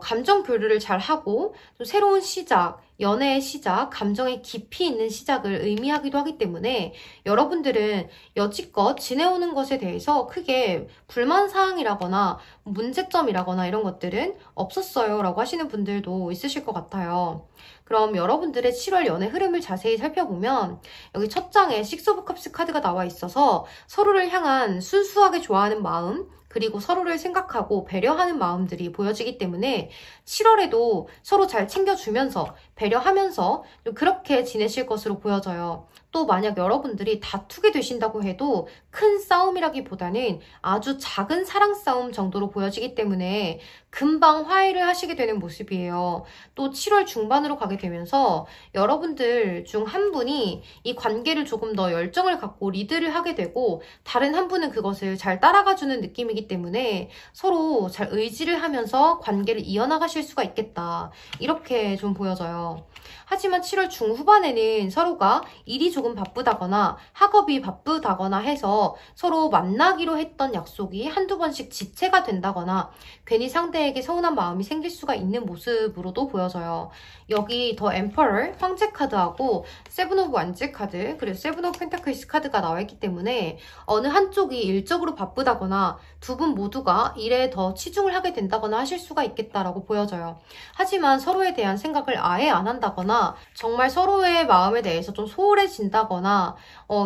감정 교류를 잘 하고 좀 새로운 시작, 연애의 시작, 감정의 깊이 있는 시작을 의미하기도 하기 때문에 여러분들은 여지껏 지내오는 것에 대해서 크게 불만사항이라거나 문제점이라거나 이런 것들은 없었어요 라고 하시는 분들도 있으실 것 같아요. 그럼 여러분들의 7월 연애 흐름을 자세히 살펴보면 여기 첫 장에 식스 오브 컵스 카드가 나와 있어서 서로를 향한 순수하게 좋아하는 마음 그리고 서로를 생각하고 배려하는 마음들이 보여지기 때문에 7월에도 서로 잘 챙겨주면서 배려하면서 그렇게 지내실 것으로 보여져요. 또 만약 여러분들이 다투게 되신다고 해도 큰 싸움이라기보다는 아주 작은 사랑 싸움 정도로 보여지기 때문에 금방 화해를 하시게 되는 모습이에요. 또 7월 중반으로 가게 되면서 여러분들 중 한 분이 이 관계를 조금 더 열정을 갖고 리드를 하게 되고 다른 한 분은 그것을 잘 따라가주는 느낌이기 때문에 서로 잘 의지를 하면서 관계를 이어나가실 수가 있겠다. 이렇게 좀 보여져요. 하지만 7월 중후반에는 서로가 일이 조금 바쁘다거나 학업이 바쁘다거나 해서 서로 만나기로 했던 약속이 한두 번씩 지체가 된다거나 괜히 상대에게 서운한 마음이 생길 수가 있는 모습으로도 보여져요. 여기 더 엠퍼러, 황제 카드하고 세븐 오브 완즈 카드, 그리고 세븐 오브 펜타클스 카드가 나와 있기 때문에 어느 한쪽이 일적으로 바쁘다거나 두 분 모두가 일에 더 치중을 하게 된다거나 하실 수가 있겠다라고 보여져요. 하지만 서로에 대한 생각을 아예 안 한다거나 정말 서로의 마음에 대해서 좀 소홀해진다거나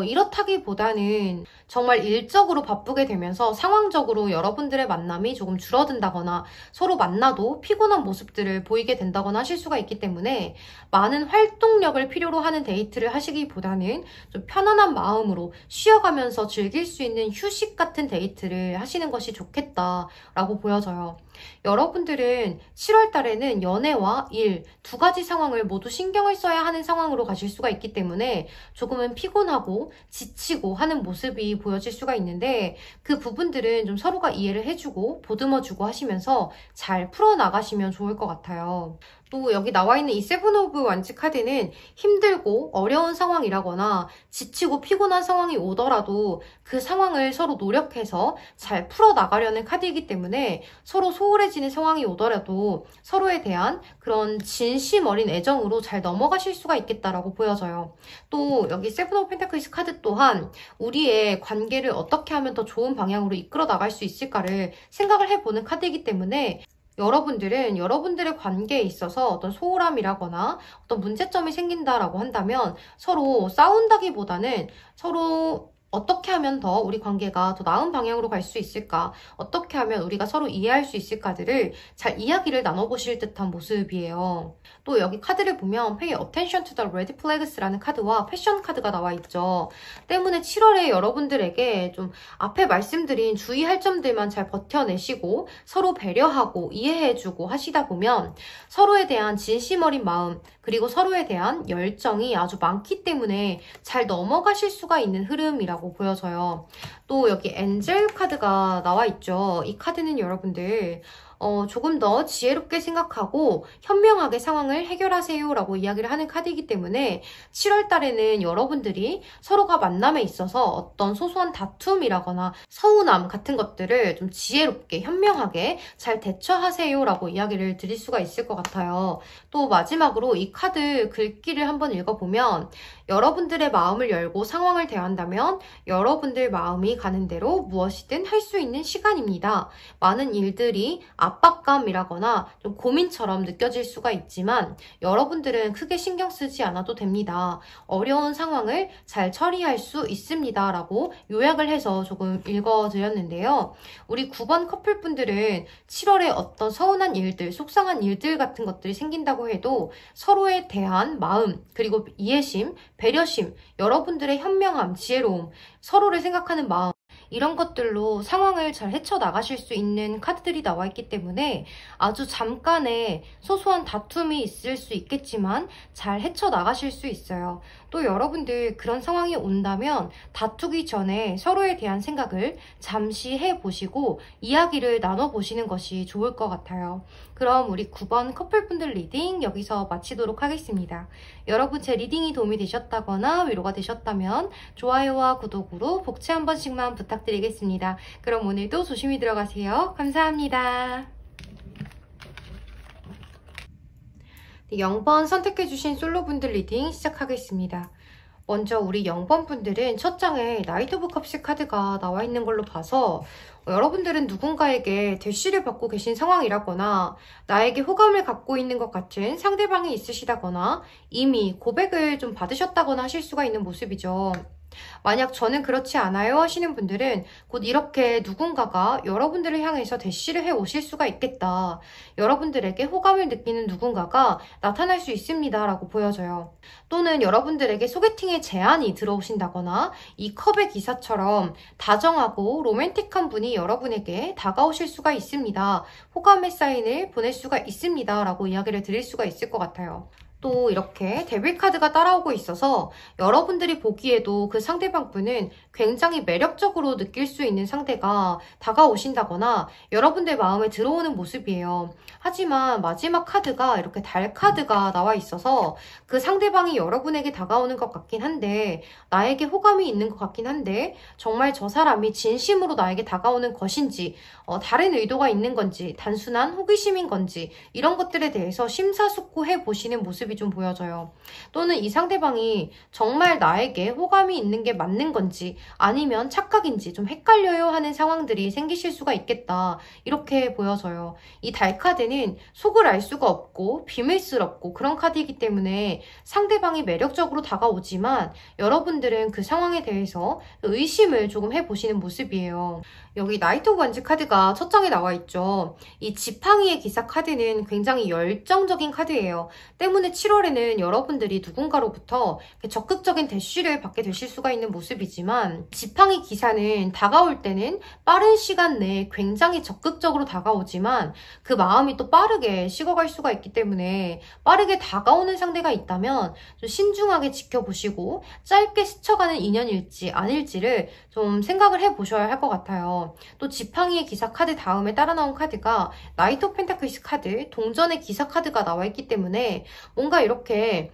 이렇다기보다는 정말 일적으로 바쁘게 되면서 상황적으로 여러분들의 만남이 조금 줄어든다거나 서로 만나도 피곤한 모습들을 보이게 된다거나 하실 수가 있기 때문에 많은 활동력을 필요로 하는 데이트를 하시기보다는 좀 편안한 마음으로 쉬어가면서 즐길 수 있는 휴식 같은 데이트를 하시는 것이 좋겠다라고 보여져요. 여러분들은 7월 달에는 연애와 일 두 가지 상황을 모두 신경을 써야 하는 상황으로 가실 수가 있기 때문에 조금은 피곤하고 지치고 하는 모습이 보여질 수가 있는데 그 부분들은 좀 서로가 이해를 해주고 보듬어주고 하시면서 잘 풀어나가시면 좋을 것 같아요. 또 여기 나와 있는 이 세븐 오브 완즈 카드는 힘들고 어려운 상황이라거나 지치고 피곤한 상황이 오더라도 그 상황을 서로 노력해서 잘 풀어나가려는 카드이기 때문에 서로 소홀해지는 상황이 오더라도 서로에 대한 그런 진심 어린 애정으로 잘 넘어가실 수가 있겠다라고 보여져요. 또 여기 세븐 오브 펜타클스 카드 또한 우리의 관계를 어떻게 하면 더 좋은 방향으로 이끌어 나갈 수 있을까를 생각을 해보는 카드이기 때문에 여러분들은 여러분들의 관계에 있어서 어떤 소홀함이라거나 어떤 문제점이 생긴다라고 한다면 서로 싸운다기보다는 서로 어떻게 하면 더 우리 관계가 더 나은 방향으로 갈 수 있을까? 어떻게 하면 우리가 서로 이해할 수 있을까들을 잘 이야기를 나눠보실 듯한 모습이에요. 또 여기 카드를 보면 Pay attention to the red flags라는 카드와 패션 카드가 나와 있죠. 때문에 7월에 여러분들에게 좀 앞에 말씀드린 주의할 점들만 잘 버텨내시고 서로 배려하고 이해해주고 하시다 보면 서로에 대한 진심 어린 마음 그리고 서로에 대한 열정이 아주 많기 때문에 잘 넘어가실 수가 있는 흐름이라고 보여져요. 또 여기 엔젤 카드가 나와 있죠. 이 카드는 여러분들 조금 더 지혜롭게 생각하고 현명하게 상황을 해결하세요 라고 이야기를 하는 카드이기 때문에 7월 달에는 여러분들이 서로가 만남에 있어서 어떤 소소한 다툼이라거나 서운함 같은 것들을 좀 지혜롭게 현명하게 잘 대처하세요 라고 이야기를 드릴 수가 있을 것 같아요. 또 마지막으로 이 카드 글귀를 한번 읽어보면 여러분들의 마음을 열고 상황을 대한다면 여러분들 마음이 가는 대로 무엇이든 할 수 있는 시간입니다. 많은 일들이 압박감이라거나 좀 고민처럼 느껴질 수가 있지만 여러분들은 크게 신경 쓰지 않아도 됩니다. 어려운 상황을 잘 처리할 수 있습니다. 라고 요약을 해서 조금 읽어드렸는데요. 우리 9번 커플분들은 7월에 어떤 서운한 일들, 속상한 일들 같은 것들이 생긴다고 해도 서로에 대한 마음, 그리고 이해심, 배려심, 여러분들의 현명함, 지혜로움, 서로를 생각하는 마음 이런 것들로 상황을 잘 헤쳐나가실 수 있는 카드들이 나와 있기 때문에 아주 잠깐의 소소한 다툼이 있을 수 있겠지만 잘 헤쳐나가실 수 있어요. 또 여러분들 그런 상황이 온다면 다투기 전에 서로에 대한 생각을 잠시 해보시고 이야기를 나눠보시는 것이 좋을 것 같아요. 그럼 우리 9번 커플분들 리딩 여기서 마치도록 하겠습니다. 여러분 제 리딩이 도움이 되셨다거나 위로가 되셨다면 좋아요와 구독으로 복채 한 번씩만 부탁드리겠습니다. 그럼 오늘도 조심히 들어가세요. 감사합니다. 0번 선택해주신 솔로분들 리딩 시작하겠습니다. 먼저 우리 0번 분들은 첫 장에 나이트 오브 컵스 카드가 나와 있는 걸로 봐서 여러분들은 누군가에게 대시를 받고 계신 상황이라거나 나에게 호감을 갖고 있는 것 같은 상대방이 있으시다거나 이미 고백을 좀 받으셨다거나 하실 수가 있는 모습이죠. 만약 저는 그렇지 않아요 하시는 분들은 곧 이렇게 누군가가 여러분들을 향해서 대시를 해 오실 수가 있겠다. 여러분들에게 호감을 느끼는 누군가가 나타날 수 있습니다 라고 보여져요. 또는 여러분들에게 소개팅의 제안이 들어오신다거나 이 컵의 기사처럼 다정하고 로맨틱한 분이 여러분에게 다가오실 수가 있습니다. 호감의 사인을 보낼 수가 있습니다 라고 이야기를 드릴 수가 있을 것 같아요. 또 이렇게 데빌 카드가 따라오고 있어서 여러분들이 보기에도 그 상대방 분은 굉장히 매력적으로 느낄 수 있는 상대가 다가오신다거나 여러분들 마음에 들어오는 모습이에요. 하지만 마지막 카드가 이렇게 달 카드가 나와 있어서 그 상대방이 여러분에게 다가오는 것 같긴 한데 나에게 호감이 있는 것 같긴 한데 정말 저 사람이 진심으로 나에게 다가오는 것인지 다른 의도가 있는 건지 단순한 호기심인 건지 이런 것들에 대해서 심사숙고해 보시는 모습이 좀 보여져요. 또는 이 상대방이 정말 나에게 호감이 있는 게 맞는 건지 아니면 착각인지 좀 헷갈려요 하는 상황들이 생기실 수가 있겠다. 이렇게 보여져요. 이 달 카드는 속을 알 수가 없고 비밀스럽고 그런 카드이기 때문에 상대방이 매력적으로 다가오지만 여러분들은 그 상황에 대해서 의심을 조금 해보시는 모습이에요. 여기 나이트 오브 원즈 카드가 첫 장에 나와 있죠. 이 지팡이의 기사 카드는 굉장히 열정적인 카드예요. 때문에 7월에는 여러분들이 누군가로부터 적극적인 대쉬를 받게 되실 수가 있는 모습이지만 지팡이 기사는 다가올 때는 빠른 시간 내에 굉장히 적극적으로 다가오지만 그 마음이 또 빠르게 식어갈 수가 있기 때문에 빠르게 다가오는 상대가 있다면 좀 신중하게 지켜보시고 짧게 스쳐가는 인연일지 아닐지를 좀 생각을 해보셔야 할 것 같아요. 또 지팡이의 기사 카드 다음에 따라 나온 카드가 나이트 오브 펜타클스 카드, 동전의 기사 카드가 나와 있기 때문에 뭔가 이렇게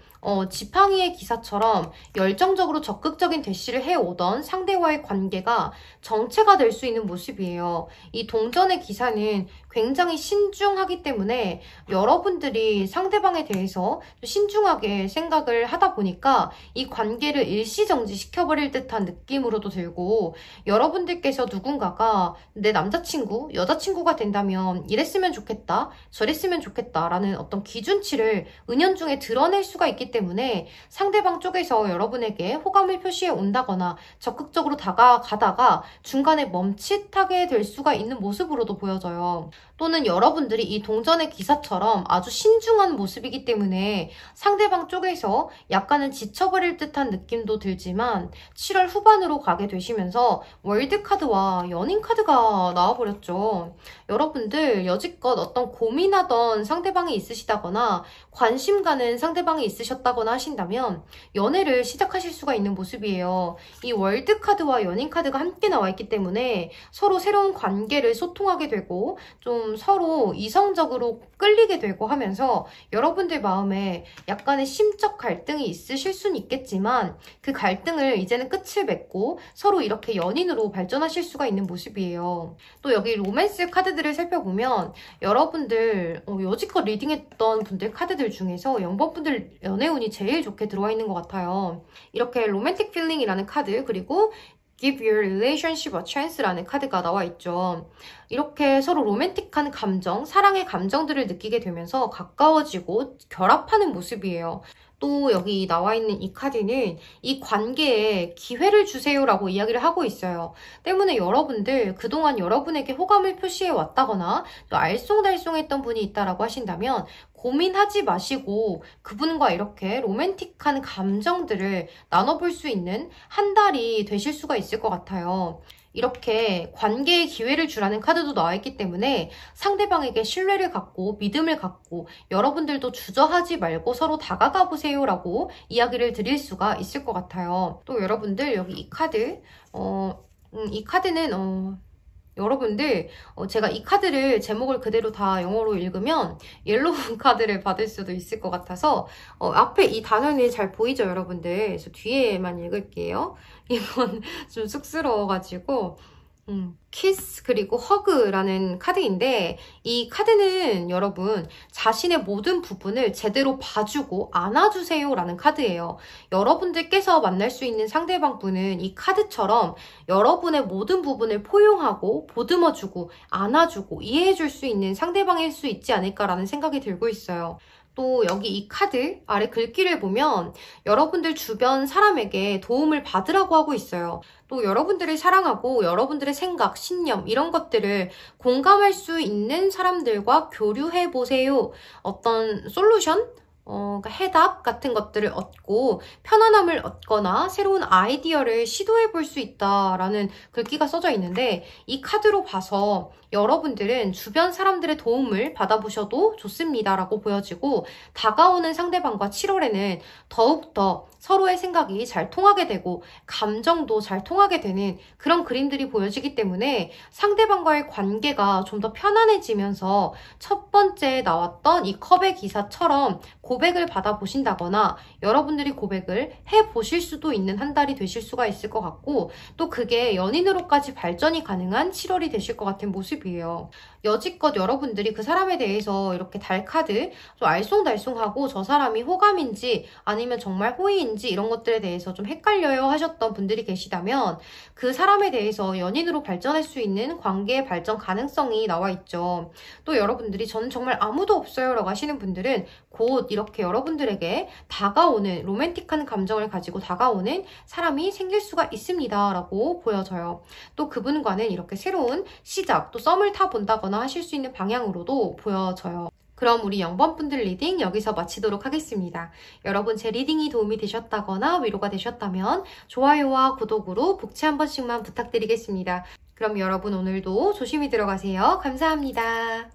지팡이의 기사처럼 열정적으로 적극적인 대시를 해오던 상대와의 관계가 정체가 될 수 있는 모습이에요. 이 동전의 기사는 굉장히 신중하기 때문에 여러분들이 상대방에 대해서 신중하게 생각을 하다 보니까 이 관계를 일시정지 시켜버릴 듯한 느낌으로도 들고 여러분들께서 누군가가 내 남자친구, 여자친구가 된다면 이랬으면 좋겠다, 저랬으면 좋겠다 라는 어떤 기준치를 은연중에 드러낼 수가 있기 때문에 상대방 쪽에서 여러분에게 호감을 표시해 온다거나 적극적으로 다가가다가 중간에 멈칫하게 될 수가 있는 모습으로도 보여져요. 또는 여러분들이 이 동전의 기사처럼 아주 신중한 모습이기 때문에 상대방 쪽에서 약간은 지쳐버릴 듯한 느낌도 들지만 7월 후반으로 가게 되시면서 월드카드와 연인카드가 나와버렸죠. 여러분들 여지껏 어떤 고민하던 상대방이 있으시다거나 관심 가는 상대방이 있으셨다거나 하신다면 연애를 시작하실 수가 있는 모습이에요. 이 월드카드와 연인카드가 함께 나와 있기 때문에 서로 새로운 관계를 소통하게 되고 좀 서로 이성적으로 끌리게 되고 하면서 여러분들 마음에 약간의 심적 갈등이 있으실 수는 있겠지만 그 갈등을 이제는 끝을 맺고 서로 이렇게 연인으로 발전하실 수가 있는 모습이에요. 또 여기 로맨스 카드들을 살펴보면 여러분들 여지껏 리딩했던 분들 카드들 중에서 0번분들 연애운이 제일 좋게 들어와 있는 것 같아요. 이렇게 로맨틱 필링이라는 카드, 그리고 Give your relationship a chance라는 카드가 나와 있죠. 이렇게 서로 로맨틱한 감정, 사랑의 감정들을 느끼게 되면서 가까워지고 결합하는 모습이에요. 또 여기 나와 있는 이 카드는 이 관계에 기회를 주세요라고 이야기를 하고 있어요. 때문에 여러분들 그동안 여러분에게 호감을 표시해 왔다거나 또 알쏭달쏭했던 분이 있다라고 하신다면 고민하지 마시고 그분과 이렇게 로맨틱한 감정들을 나눠볼 수 있는 한 달이 되실 수가 있을 것 같아요. 이렇게 관계의 기회를 주라는 카드도 나와있기 때문에 상대방에게 신뢰를 갖고 믿음을 갖고 여러분들도 주저하지 말고 서로 다가가 보세요 라고 이야기를 드릴 수가 있을 것 같아요. 또 여러분들 여기 이 카드 이 카드는 여러분들 제가 이 카드를 제목을 그대로 다 영어로 읽으면 옐로우 카드를 받을 수도 있을 것 같아서 앞에 이 단어는 잘 보이죠 여러분들? 그래서 뒤에만 읽을게요. 이건 좀 쑥스러워가지고 키스 그리고 허그라는 카드인데 이 카드는 여러분 자신의 모든 부분을 제대로 봐주고 안아주세요 라는 카드예요. 여러분들께서 만날 수 있는 상대방분은 이 카드처럼 여러분의 모든 부분을 포용하고 보듬어주고 안아주고 이해해줄 수 있는 상대방일 수 있지 않을까라는 생각이 들고 있어요. 또 여기 이 카드 아래 글귀를 보면 여러분들 주변 사람에게 도움을 받으라고 하고 있어요. 또 여러분들을 사랑하고 여러분들의 생각, 신념 이런 것들을 공감할 수 있는 사람들과 교류해보세요. 어떤 솔루션? 그러니까 해답 같은 것들을 얻고 편안함을 얻거나 새로운 아이디어를 시도해 볼 수 있다라는 글귀가 써져 있는데 이 카드로 봐서 여러분들은 주변 사람들의 도움을 받아보셔도 좋습니다 라고 보여지고 다가오는 상대방과 7월에는 더욱더 서로의 생각이 잘 통하게 되고 감정도 잘 통하게 되는 그런 그림들이 보여지기 때문에 상대방과의 관계가 좀 더 편안해지면서 첫 번째 나왔던 이 컵의 기사처럼 고백을 받아보신다거나 여러분들이 고백을 해보실 수도 있는 한 달이 되실 수가 있을 것 같고 또 그게 연인으로까지 발전이 가능한 7월이 되실 것 같은 모습이에요. 여지껏 여러분들이 그 사람에 대해서 이렇게 달카드 좀 알쏭달쏭하고 저 사람이 호감인지 아니면 정말 호의인지 이런 것들에 대해서 좀 헷갈려요 하셨던 분들이 계시다면 그 사람에 대해서 연인으로 발전할 수 있는 관계의 발전 가능성이 나와 있죠. 또 여러분들이 저는 정말 아무도 없어요 라고 하시는 분들은 곧 이렇게 여러분들에게 다가오는 로맨틱한 감정을 가지고 다가오는 사람이 생길 수가 있습니다 라고 보여져요. 또 그분과는 이렇게 새로운 시작 또 썸을 타본다거나 하실 수 있는 방향으로도 보여져요. 그럼 우리 0번분들 리딩 여기서 마치도록 하겠습니다. 여러분 제 리딩이 도움이 되셨다거나 위로가 되셨다면 좋아요와 구독으로 복채 한 번씩만 부탁드리겠습니다. 그럼 여러분 오늘도 조심히 들어가세요. 감사합니다.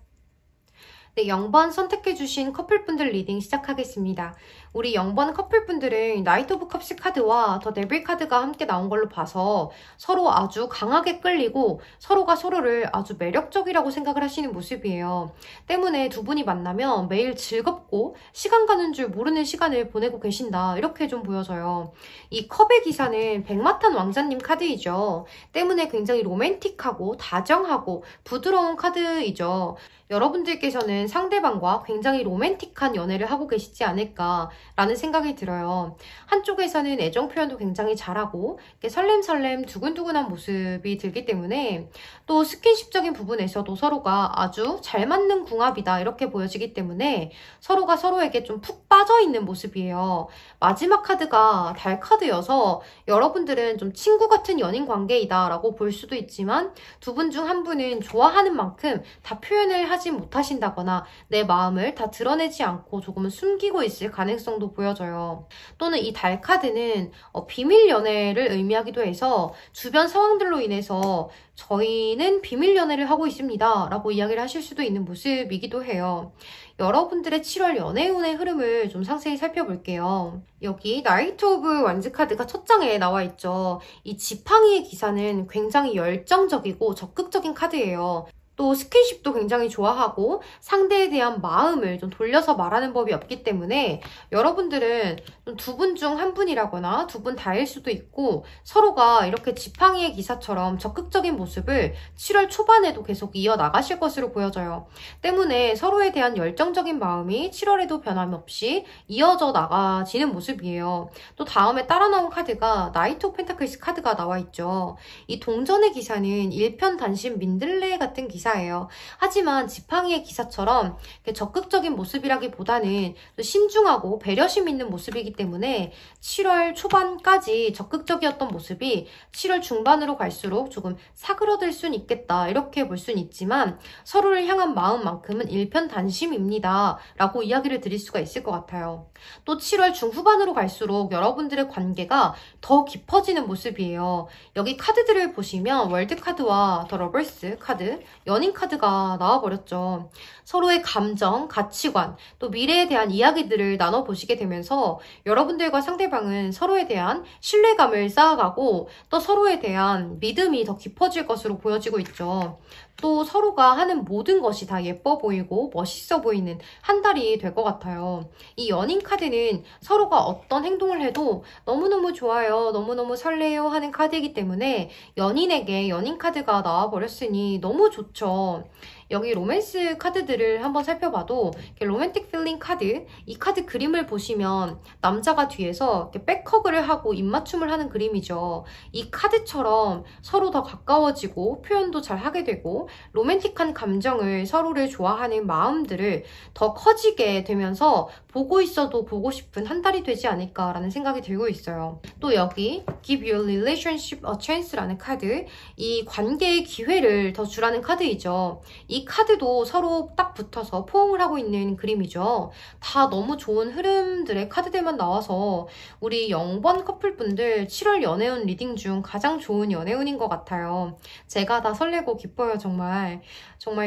네, 0번 선택해주신 커플분들 리딩 시작하겠습니다. 우리 0번 커플분들은 나이트 오브 컵스 카드와 더 데빌 카드가 함께 나온 걸로 봐서 서로 아주 강하게 끌리고 서로가 서로를 아주 매력적이라고 생각을 하시는 모습이에요. 때문에 두 분이 만나면 매일 즐겁고 시간 가는 줄 모르는 시간을 보내고 계신다 이렇게 좀 보여져요. 이 컵의 기사는 백마탄 왕자님 카드이죠. 때문에 굉장히 로맨틱하고 다정하고 부드러운 카드이죠. 여러분들께서는 상대방과 굉장히 로맨틱한 연애를 하고 계시지 않을까 라는 생각이 들어요. 한쪽에서는 애정 표현도 굉장히 잘하고 설렘설렘 두근두근한 모습이 들기 때문에 또 스킨십적인 부분에서도 서로가 아주 잘 맞는 궁합이다 이렇게 보여지기 때문에 서로가 서로에게 좀 푹 빠져있는 모습이에요. 마지막 카드가 달 카드여서 여러분들은 좀 친구 같은 연인 관계이다 라고 볼 수도 있지만 두 분 중 한 분은 좋아하는 만큼 다 표현을 하지 못하신다거나 내 마음을 다 드러내지 않고 조금은 숨기고 있을 가능성도 보여져요. 또는 이 달 카드는 비밀 연애를 의미하기도 해서 주변 상황들로 인해서 저희는 비밀 연애를 하고 있습니다 라고 이야기를 하실 수도 있는 모습이기도 해요. 여러분들의 7월 연애운의 흐름을 좀 상세히 살펴볼게요. 여기 나이트 오브 완즈 카드가 첫 장에 나와 있죠. 이 지팡이의 기사는 굉장히 열정적이고 적극적인 카드예요. 또 스킨십도 굉장히 좋아하고 상대에 대한 마음을 좀 돌려서 말하는 법이 없기 때문에 여러분들은 두 분 중 한 분이라거나 두 분 다일 수도 있고 서로가 이렇게 지팡이의 기사처럼 적극적인 모습을 7월 초반에도 계속 이어나가실 것으로 보여져요. 때문에 서로에 대한 열정적인 마음이 7월에도 변함없이 이어져 나가지는 모습이에요. 또 다음에 따라 나온 카드가 나이트 오브 펜타클스 카드가 나와 있죠. 이 동전의 기사는 일편단심 민들레 같은 기사 예요. 하지만 지팡이의 기사처럼 적극적인 모습이라기보다는 또 신중하고 배려심 있는 모습이기 때문에 7월 초반까지 적극적이었던 모습이 7월 중반으로 갈수록 조금 사그러들 순 있겠다 이렇게 볼 순 있지만 서로를 향한 마음만큼은 일편단심입니다 라고 이야기를 드릴 수가 있을 것 같아요. 또 7월 중후반으로 갈수록 여러분들의 관계가 더 깊어지는 모습이에요. 여기 카드들을 보시면 월드 카드와 더 러버스 카드, 연인 카드가 나와버렸죠. 서로의 감정, 가치관, 또 미래에 대한 이야기들을 나눠보시게 되면서 여러분들과 상대방은 서로에 대한 신뢰감을 쌓아가고 또 서로에 대한 믿음이 더 깊어질 것으로 보여지고 있죠. 또 서로가 하는 모든 것이 다 예뻐 보이고 멋있어 보이는 한 달이 될 것 같아요. 이 연인 카드는 서로가 어떤 행동을 해도 너무너무 좋아요, 너무너무 설레요 하는 카드이기 때문에 연인에게 연인 카드가 나와버렸으니 너무 좋죠. 여기 로맨스 카드들을 한번 살펴봐도 로맨틱 필링 카드, 이 카드 그림을 보시면 남자가 뒤에서 백허그를 하고 입맞춤을 하는 그림이죠. 이 카드처럼 서로 더 가까워지고 표현도 잘 하게 되고 로맨틱한 감정을 서로를 좋아하는 마음들을 더 커지게 되면서 보고 있어도 보고 싶은 한 달이 되지 않을까라는 생각이 들고 있어요. 또 여기 Give your relationship a chance라는 카드, 이 관계의 기회를 더 주라는 카드이죠. 이 카드도 서로 딱 붙어서 포옹을 하고 있는 그림이죠. 다 너무 좋은 흐름들의 카드들만 나와서 우리 0번 커플분들 7월 연애운 리딩 중 가장 좋은 연애운인 것 같아요. 제가 다 설레고 기뻐요. 정말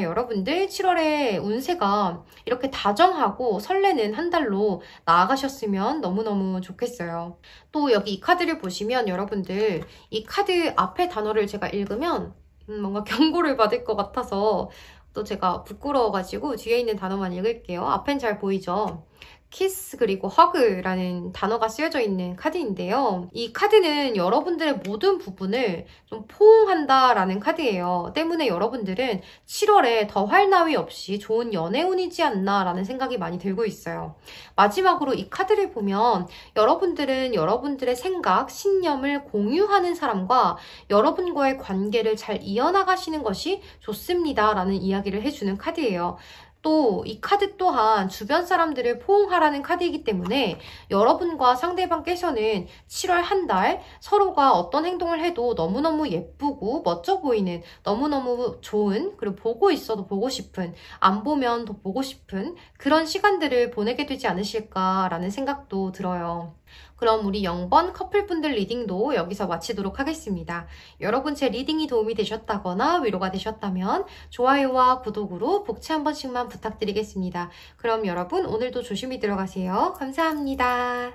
여러분들 7월에 운세가 이렇게 다정하고 설레는 한 달로 나아가셨으면 너무너무 좋겠어요. 또 여기 이 카드를 보시면 여러분들 이 카드 앞에 단어를 제가 읽으면 뭔가 경고를 받을 것 같아서 또 제가 부끄러워가지고 뒤에 있는 단어만 읽을게요. 앞엔 잘 보이죠? 키스 그리고 허그라는 단어가 쓰여져 있는 카드인데요. 이 카드는 여러분들의 모든 부분을 좀 포옹한다라는 카드예요. 때문에 여러분들은 7월에 더 활나위 없이 좋은 연애운이지 않나라는 생각이 많이 들고 있어요. 마지막으로 이 카드를 보면 여러분들은 여러분들의 생각, 신념을 공유하는 사람과 여러분과의 관계를 잘 이어나가시는 것이 좋습니다라는 이야기를 해주는 카드예요. 또 이 카드 또한 주변 사람들을 포옹하라는 카드이기 때문에 여러분과 상대방께서는 7월 한 달 서로가 어떤 행동을 해도 너무너무 예쁘고 멋져 보이는 너무너무 좋은, 그리고 보고 있어도 보고 싶은, 안 보면 더 보고 싶은 그런 시간들을 보내게 되지 않으실까라는 생각도 들어요. 그럼 우리 0번 커플분들 리딩도 여기서 마치도록 하겠습니다. 여러분 제 리딩이 도움이 되셨다거나 위로가 되셨다면 좋아요와 구독으로 복채 한 번씩만 부탁드리겠습니다. 그럼 여러분 오늘도 조심히 들어가세요. 감사합니다.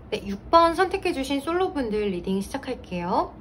네, 6번 선택해주신 솔로분들 리딩 시작할게요.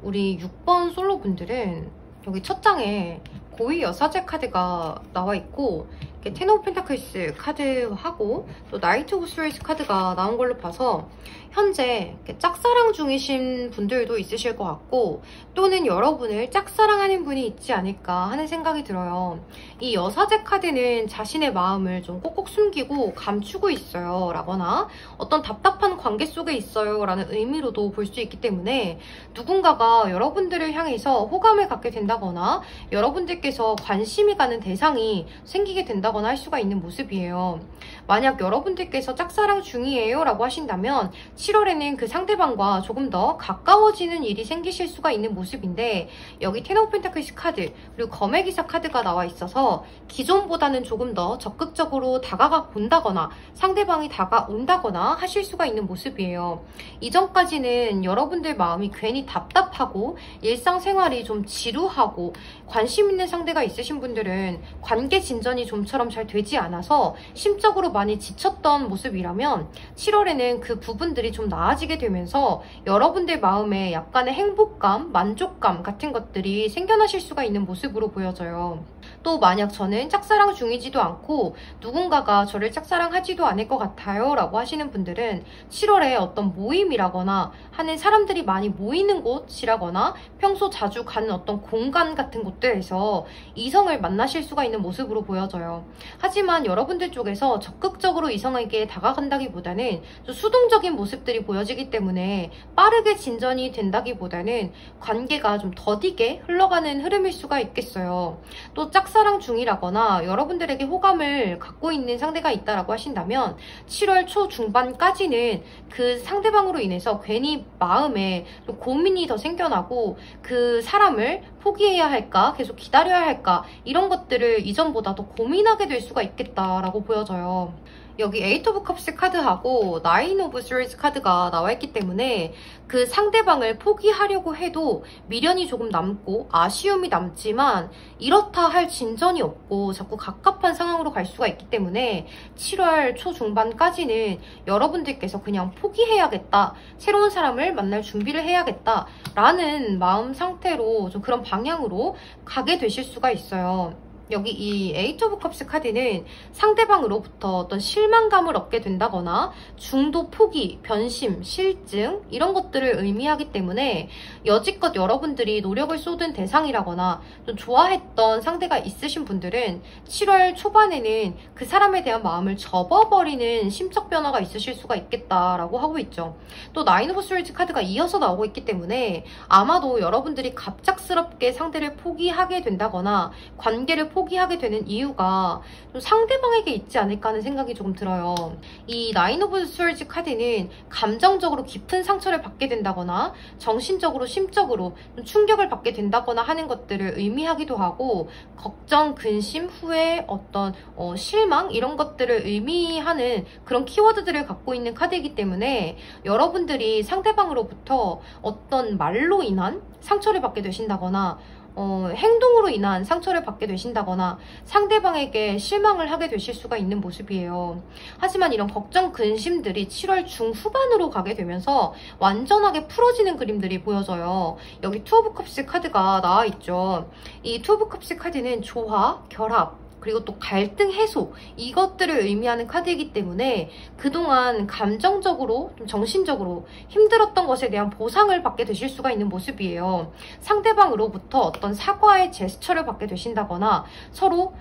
우리 6번 솔로분들은 여기 첫 장에 고위 여사제 카드가 나와 있고 텐 오브 펜타클스 카드하고 또 나이트 오브 스웨이스 카드가 나온 걸로 봐서 현재 짝사랑 중이신 분들도 있으실 것 같고 또는 여러분을 짝사랑하는 분이 있지 않을까 하는 생각이 들어요. 이 여사제 카드는 자신의 마음을 좀 꼭꼭 숨기고 감추고 있어요 라거나 어떤 답답한 관계 속에 있어요 라는 의미로도 볼 수 있기 때문에 누군가가 여러분들을 향해서 호감을 갖게 된다거나 여러분들께서 관심이 가는 대상이 생기게 된다거나 할 수가 있는 모습이에요. 만약 여러분들께서 짝사랑 중이에요 라고 하신다면 7월에는 그 상대방과 조금 더 가까워지는 일이 생기실 수가 있는 모습인데 여기 텐 오브 펜타클스 카드 그리고 검의 기사 카드가 나와 있어서 기존보다는 조금 더 적극적으로 다가가 본다거나 상대방이 다가온다거나 하실 수가 있는 모습이에요. 이전까지는 여러분들 마음이 괜히 답답하고 일상생활이 좀 지루하고 관심 있는 상대가 있으신 분들은 관계 진전이 좀처럼 잘 되지 않아서 심적으로 많이 지쳤던 모습이라면 7월에는 그 부분들이 좀 나아지게 되면서 여러분들 마음에 약간의 행복감, 만족감 같은 것들이 생겨나실 수가 있는 모습으로 보여져요. 또 만약 저는 짝사랑 중이지도 않고 누군가가 저를 짝사랑하지도 않을 것 같아요 라고 하시는 분들은 7월에 어떤 모임이라거나 하는 사람들이 많이 모이는 곳이라거나 평소 자주 가는 어떤 공간 같은 곳들에서 이성을 만나실 수가 있는 모습으로 보여져요. 하지만 여러분들 쪽에서 적극적으로 이성에게 다가간다기보다는 좀 수동적인 모습들이 보여지기 때문에 빠르게 진전이 된다기보다는 관계가 좀 더디게 흘러가는 흐름일 수가 있겠어요. 또 짝사랑 중이라거나 여러분들에게 호감을 갖고 있는 상대가 있다라고 하신다면 7월 초 중반까지는 그 상대방으로 인해서 괜히 마음에 좀 고민이 더 생겨나고 그 사람을 포기해야 할까 계속 기다려야 할까 이런 것들을 이전보다 더 고민하게 될 수가 있겠다라고 보여져요. 여기 에이트 오브 컵스 카드하고 나인 오브 스웨이스 카드가 나와 있기 때문에 그 상대방을 포기하려고 해도 미련이 조금 남고 아쉬움이 남지만 이렇다 할 진전이 없고 자꾸 갑갑한 상황으로 갈 수가 있기 때문에 7월 초중반까지는 여러분들께서 그냥 포기해야겠다, 새로운 사람을 만날 준비를 해야겠다 라는 마음 상태로 좀 그런 방향으로 가게 되실 수가 있어요. 여기 이 에이트 오브 컵스 카드는 상대방으로부터 어떤 실망감을 얻게 된다거나 중도 포기, 변심, 실증 이런 것들을 의미하기 때문에 여지껏 여러분들이 노력을 쏟은 대상이라거나 좀 좋아했던 상대가 있으신 분들은 7월 초반에는 그 사람에 대한 마음을 접어버리는 심적 변화가 있으실 수가 있겠다라고 하고 있죠. 또 나인 오브 스웨이즈 카드가 이어서 나오고 있기 때문에 아마도 여러분들이 갑작스럽게 상대를 포기하게 된다거나 관계를 포기하게 되는 이유가 좀 상대방에게 있지 않을까 하는 생각이 조금 들어요. 이 나인 오브 스웨이즈 카드는 감정적으로 깊은 상처를 받게 된다거나 정신적으로 심적으로 좀 충격을 받게 된다거나 하는 것들을 의미하기도 하고 걱정, 근심, 후회, 어떤 실망 이런 것들을 의미하는 그런 키워드들을 갖고 있는 카드이기 때문에 여러분들이 상대방으로부터 어떤 말로 인한 상처를 받게 되신다거나 행동으로 인한 상처를 받게 되신다거나 상대방에게 실망을 하게 되실 수가 있는 모습이에요. 하지만 이런 걱정, 근심들이 7월 중후반으로 가게 되면서 완전하게 풀어지는 그림들이 보여져요. 여기 투 오브 컵스 카드가 나와 있죠. 이 투 오브 컵스 카드는 조화, 결합, 그리고 또 갈등 해소 이것들을 의미하는 카드이기 때문에 그동안 감정적으로 좀 정신적으로 힘들었던 것에 대한 보상을 받게 되실 수가 있는 모습이에요. 상대방으로부터 어떤 사과의 제스처를 받게 되신다거나 서로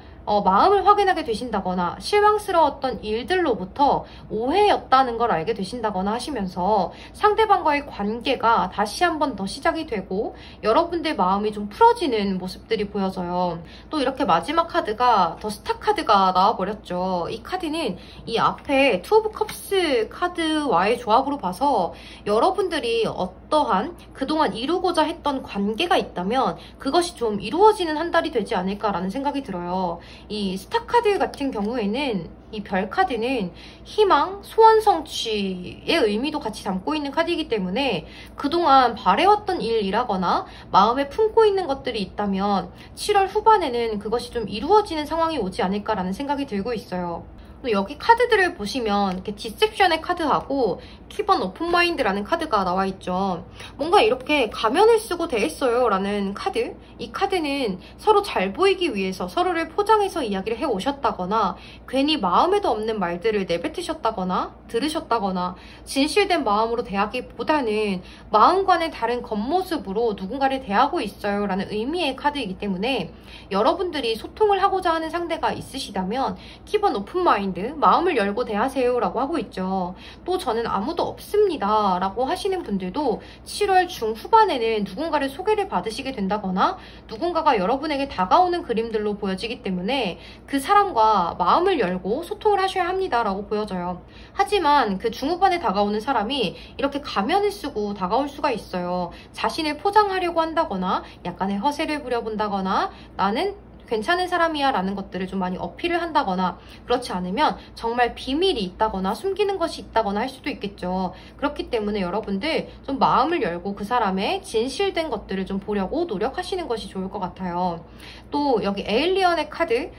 마음을 확인하게 되신다거나 실망스러웠던 일들로부터 오해였다는 걸 알게 되신다거나 하시면서 상대방과의 관계가 다시 한 번 더 시작이 되고 여러분들 마음이 좀 풀어지는 모습들이 보여져요. 또 이렇게 마지막 카드가 더 스타 카드가 나와버렸죠. 이 카드는 이 앞에 투 오브 컵스 카드와의 조합으로 봐서 여러분들이 어떠한 그동안 이루고자 했던 관계가 있다면 그것이 좀 이루어지는 한 달이 되지 않을까라는 생각이 들어요. 이 스타 카드 같은 경우에는 이 별 카드는 희망, 소원 성취의 의미도 같이 담고 있는 카드이기 때문에 그동안 바래왔던 일이라거나 마음에 품고 있는 것들이 있다면 7월 후반에는 그것이 좀 이루어지는 상황이 오지 않을까라는 생각이 들고 있어요. 또 여기 카드들을 보시면 이렇게 디셉션의 카드하고 Keep an Open Mind라는 카드가 나와 있죠. 뭔가 이렇게 가면을 쓰고 대했어요 라는 카드. 이 카드는 서로 잘 보이기 위해서 서로를 포장해서 이야기를 해 오셨다거나 괜히 마음에도 없는 말들을 내뱉으셨다거나 들으셨다거나 진실된 마음으로 대하기보다는 마음과는 다른 겉모습으로 누군가를 대하고 있어요 라는 의미의 카드이기 때문에 여러분들이 소통을 하고자 하는 상대가 있으시다면 Keep an Open Mind, 마음을 열고 대하세요 라고 하고 있죠. 또 저는 아무도 없습니다 라고 하시는 분들도 7월 중후반에는 누군가를 소개를 받으시게 된다거나 누군가가 여러분에게 다가오는 그림들로 보여지기 때문에 그 사람과 마음을 열고 소통을 하셔야 합니다 라고 보여져요. 하지만 그 중후반에 다가오는 사람이 이렇게 가면을 쓰고 다가올 수가 있어요. 자신을 포장하려고 한다거나 약간의 허세를 부려본다거나 나는 괜찮은 사람이야 라는 것들을 좀 많이 어필을 한다거나 그렇지 않으면 정말 비밀이 있다거나 숨기는 것이 있다거나 할 수도 있겠죠. 그렇기 때문에 여러분들 좀 마음을 열고 그 사람의 진실된 것들을 좀 보려고 노력하시는 것이 좋을 것 같아요. 또 여기 에일리언의 카드,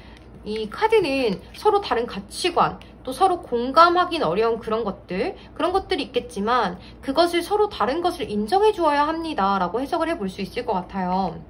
이 카드는 서로 다른 가치관, 또 서로 공감하긴 어려운 그런 것들이 있겠지만 그것을 서로 다른 것을 인정해 주어야 합니다 라고 해석을 해볼 수 있을 것 같아요.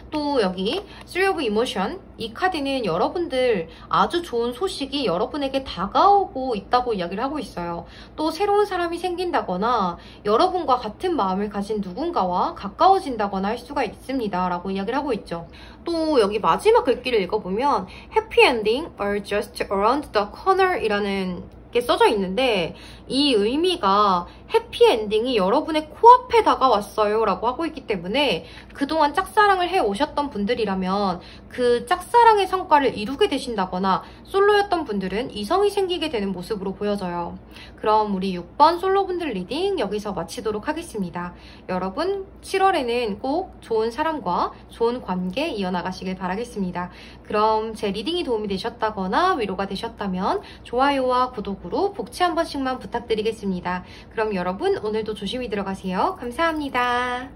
또 여기 Three of Emotion, 이 카드는 여러분들 아주 좋은 소식이 여러분에게 다가오고 있다고 이야기를 하고 있어요. 또 새로운 사람이 생긴다거나 여러분과 같은 마음을 가진 누군가와 가까워진다거나 할 수가 있습니다 라고 이야기를 하고 있죠. 또 여기 마지막 글귀를 읽어보면 Happy ending are just around the corner 이라는 게 써져 있는데 이 의미가 해피엔딩이 여러분의 코앞에 다가왔어요 라고 하고 있기 때문에 그동안 짝사랑을 해오셨던 분들이라면 그 짝사랑의 성과를 이루게 되신다거나 솔로였던 분들은 이성이 생기게 되는 모습으로 보여져요. 그럼 우리 6번 솔로분들 리딩 여기서 마치도록 하겠습니다. 여러분 7월에는 꼭 좋은 사람과 좋은 관계 이어나가시길 바라겠습니다. 그럼 제 리딩이 도움이 되셨다거나 위로가 되셨다면 좋아요와 구독으로 복채 한 번씩만 부탁드리겠습니다. 그럼 여러분 오늘도 조심히 들어가세요. 감사합니다.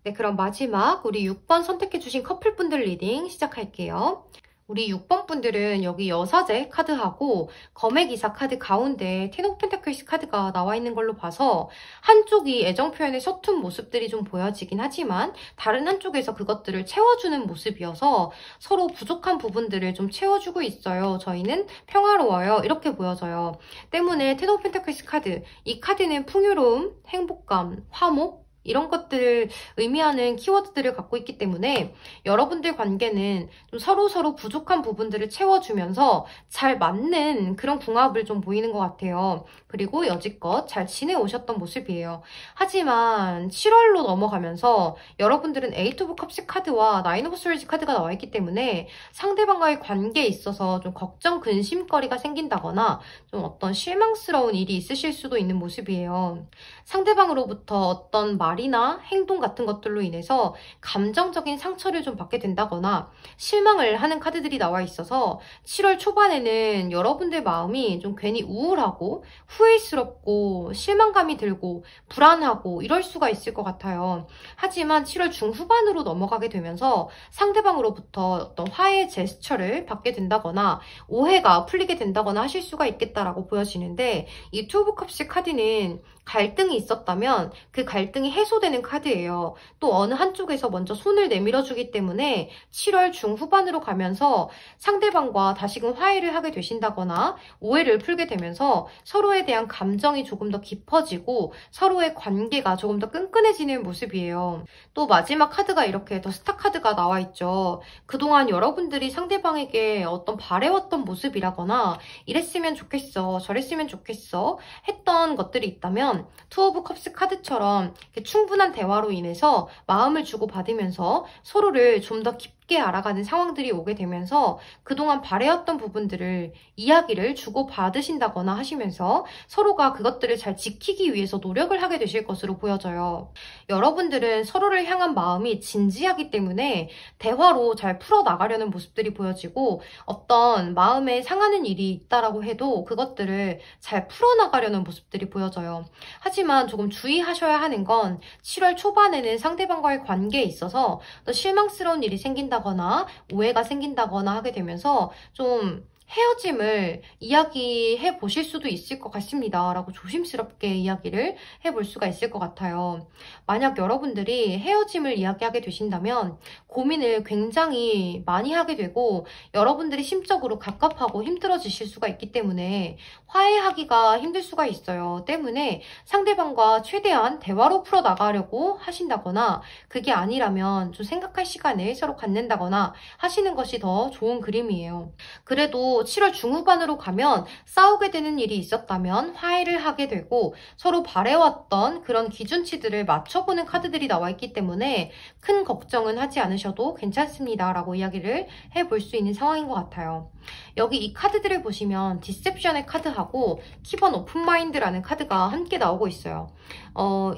네, 그럼 마지막 우리 6번 선택해주신 커플분들 리딩 시작할게요. 우리 6번 분들은 여기 여사제 카드하고 검의 기사 카드 가운데 텐 오브 펜타클스 카드가 나와 있는 걸로 봐서 한쪽이 애정 표현에 서툰 모습들이 좀 보여지긴 하지만 다른 한쪽에서 그것들을 채워주는 모습이어서 서로 부족한 부분들을 좀 채워주고 있어요. 저희는 평화로워요. 이렇게 보여져요. 때문에 텐 오브 펜타클스 카드, 이 카드는 풍요로움, 행복감, 화목, 이런 것들을 의미하는 키워드들을 갖고 있기 때문에 여러분들 관계는 좀 서로 부족한 부분들을 채워주면서 잘 맞는 그런 궁합을 좀 보이는 것 같아요. 그리고 여지껏 잘 지내오셨던 모습이에요. 하지만 7월로 넘어가면서 여러분들은 에이트 오브 컵스 카드와 나인 오브 소리즈 카드가 나와 있기 때문에 상대방과의 관계에 있어서 좀 걱정, 근심거리가 생긴다거나 좀 어떤 실망스러운 일이 있으실 수도 있는 모습이에요. 상대방으로부터 어떤 말이나 행동 같은 것들로 인해서 감정적인 상처를 좀 받게 된다거나 실망을 하는 카드들이 나와 있어서 7월 초반에는 여러분들 마음이 좀 괜히 우울하고 후회스럽고 실망감이 들고 불안하고 이럴 수가 있을 것 같아요. 하지만 7월 중후반으로 넘어가게 되면서 상대방으로부터 어떤 화해의 제스처를 받게 된다거나 오해가 풀리게 된다거나 하실 수가 있겠다라고 보여지는데 이 투 오브 컵스 카드는 갈등이 있었다면 그 갈등이 해소되는 카드예요. 또 어느 한쪽에서 먼저 손을 내밀어주기 때문에 7월 중후반으로 가면서 상대방과 다시금 화해를 하게 되신다거나 오해를 풀게 되면서 서로에 대한 감정이 조금 더 깊어지고 서로의 관계가 조금 더 끈끈해지는 모습이에요. 또 마지막 카드가 이렇게 더 스타 카드가 나와 있죠. 그동안 여러분들이 상대방에게 어떤 바래왔던 모습이라거나 이랬으면 좋겠어, 저랬으면 좋겠어 했던 것들이 있다면 투 오브 컵스 카드처럼 충분한 대화로 인해서 마음을 주고받으면서 서로를 좀 더 깊게 알아가는 상황들이 오게 되면서 그동안 바래왔던 부분들을 이야기를 주고받으신다거나 하시면서 서로가 그것들을 잘 지키기 위해서 노력을 하게 되실 것으로 보여져요. 여러분들은 서로를 향한 마음이 진지하기 때문에 대화로 잘 풀어나가려는 모습들이 보여지고 어떤 마음에 상하는 일이 있다라고 해도 그것들을 잘 풀어나가려는 모습들이 보여져요. 하지만 조금 주의하셔야 하는 건 7월 초반에는 상대방과의 관계에 있어서 또 실망스러운 일이 생긴다거나 오해가 생긴다거나 하게 되면서 좀 헤어짐을 이야기해 보실 수도 있을 것 같습니다. 라고 조심스럽게 이야기를 해볼 수가 있을 것 같아요. 만약 여러분들이 헤어짐을 이야기하게 되신다면 고민을 굉장히 많이 하게 되고 여러분들이 심적으로 갑갑하고 힘들어지실 수가 있기 때문에 화해하기가 힘들 수가 있어요. 때문에 상대방과 최대한 대화로 풀어나가려고 하신다거나 그게 아니라면 좀 생각할 시간을 서로 갖는다거나 하시는 것이 더 좋은 그림이에요. 그래도 7월 중후반으로 가면 싸우게 되는 일이 있었다면 화해를 하게 되고 서로 바래왔던 그런 기준치들을 맞춰보는 카드들이 나와 있기 때문에 큰 걱정은 하지 않으셔도 괜찮습니다. 라고 이야기를 해볼 수 있는 상황인 것 같아요. 여기 이 카드들을 보시면 디셉션의 카드하고 키번 오픈마인드라는 카드가 함께 나오고 있어요.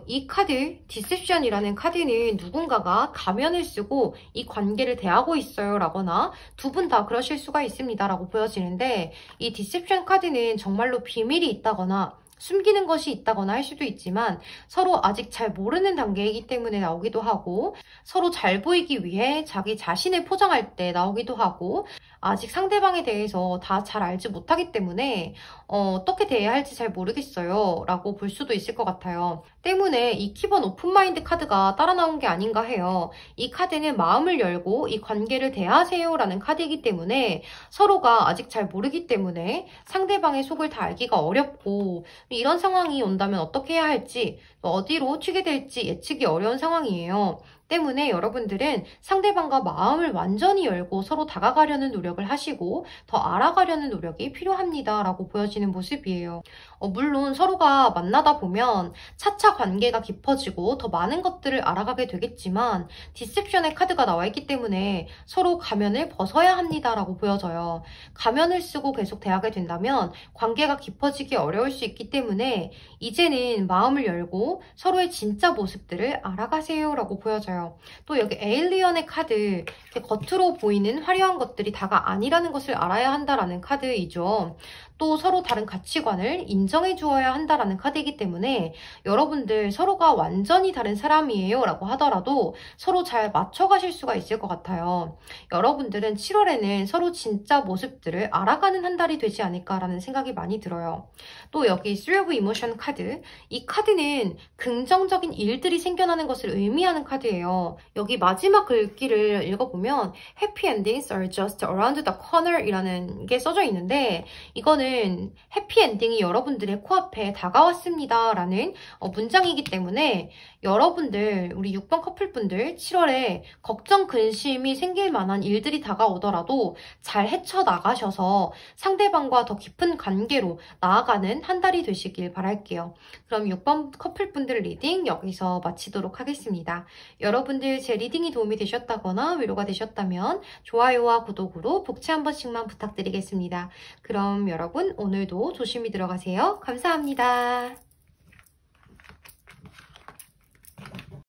이 카드, 디셉션이라는 카드는 누군가가 가면을 쓰고 이 관계를 대하고 있어요 라거나 두 분 다 그러실 수가 있습니다 라고 보여지는데 이 디셉션 카드는 정말로 비밀이 있다거나 숨기는 것이 있다거나 할 수도 있지만 서로 아직 잘 모르는 단계이기 때문에 나오기도 하고 서로 잘 보이기 위해 자기 자신을 포장할 때 나오기도 하고 아직 상대방에 대해서 다 잘 알지 못하기 때문에 어떻게 대해야 할지 잘 모르겠어요 라고 볼 수도 있을 것 같아요. 때문에 이 키번 오픈마인드 카드가 따라 나온 게 아닌가 해요. 이 카드는 마음을 열고 이 관계를 대하세요 라는 카드이기 때문에 서로가 아직 잘 모르기 때문에 상대방의 속을 다 알기가 어렵고 이런 상황이 온다면 어떻게 해야 할지 어디로 튀게 될지 예측이 어려운 상황이에요. 때문에 여러분들은 상대방과 마음을 완전히 열고 서로 다가가려는 노력을 하시고 더 알아가려는 노력이 필요합니다 라고 보여지는 모습이에요. 물론 서로가 만나다 보면 차차 관계가 깊어지고 더 많은 것들을 알아가게 되겠지만 디셉션의 카드가 나와 있기 때문에 서로 가면을 벗어야 합니다 라고 보여져요. 가면을 쓰고 계속 대하게 된다면 관계가 깊어지기 어려울 수 있기 때문에 이제는 마음을 열고 서로의 진짜 모습들을 알아가세요 라고 보여져요. 또 여기 에일리언의 카드, 이렇게 겉으로 보이는 화려한 것들이 다가 아니라는 것을 알아야 한다라는 카드이죠. 또 서로 다른 가치관을 인정해 주어야 한다라는 카드이기 때문에 여러분들 서로가 완전히 다른 사람이에요 라고 하더라도 서로 잘 맞춰가실 수가 있을 것 같아요. 여러분들은 7월에는 서로 진짜 모습들을 알아가는 한 달이 되지 않을까라는 생각이 많이 들어요. 또 여기 Three of Emotion 카드, 이 카드는 긍정적인 일들이 생겨나는 것을 의미하는 카드예요. 여기 마지막 글귀를 읽어보면 Happy endings are just around the corner 이라는 게 써져 있는데 이거는 해피엔딩이 여러분들의 코앞에 다가왔습니다 라는 문장이기 때문에 여러분들, 우리 6번 커플분들 7월에 걱정, 근심이 생길 만한 일들이 다가오더라도 잘 헤쳐나가셔서 상대방과 더 깊은 관계로 나아가는 한 달이 되시길 바랄게요. 그럼 6번 커플분들 리딩 여기서 마치도록 하겠습니다. 여러분들 제 리딩이 도움이 되셨다거나 위로가 되셨다면 좋아요와 구독으로 복채 한 번씩만 부탁드리겠습니다. 그럼 여러분 오늘도 조심히 들어가세요. 감사합니다.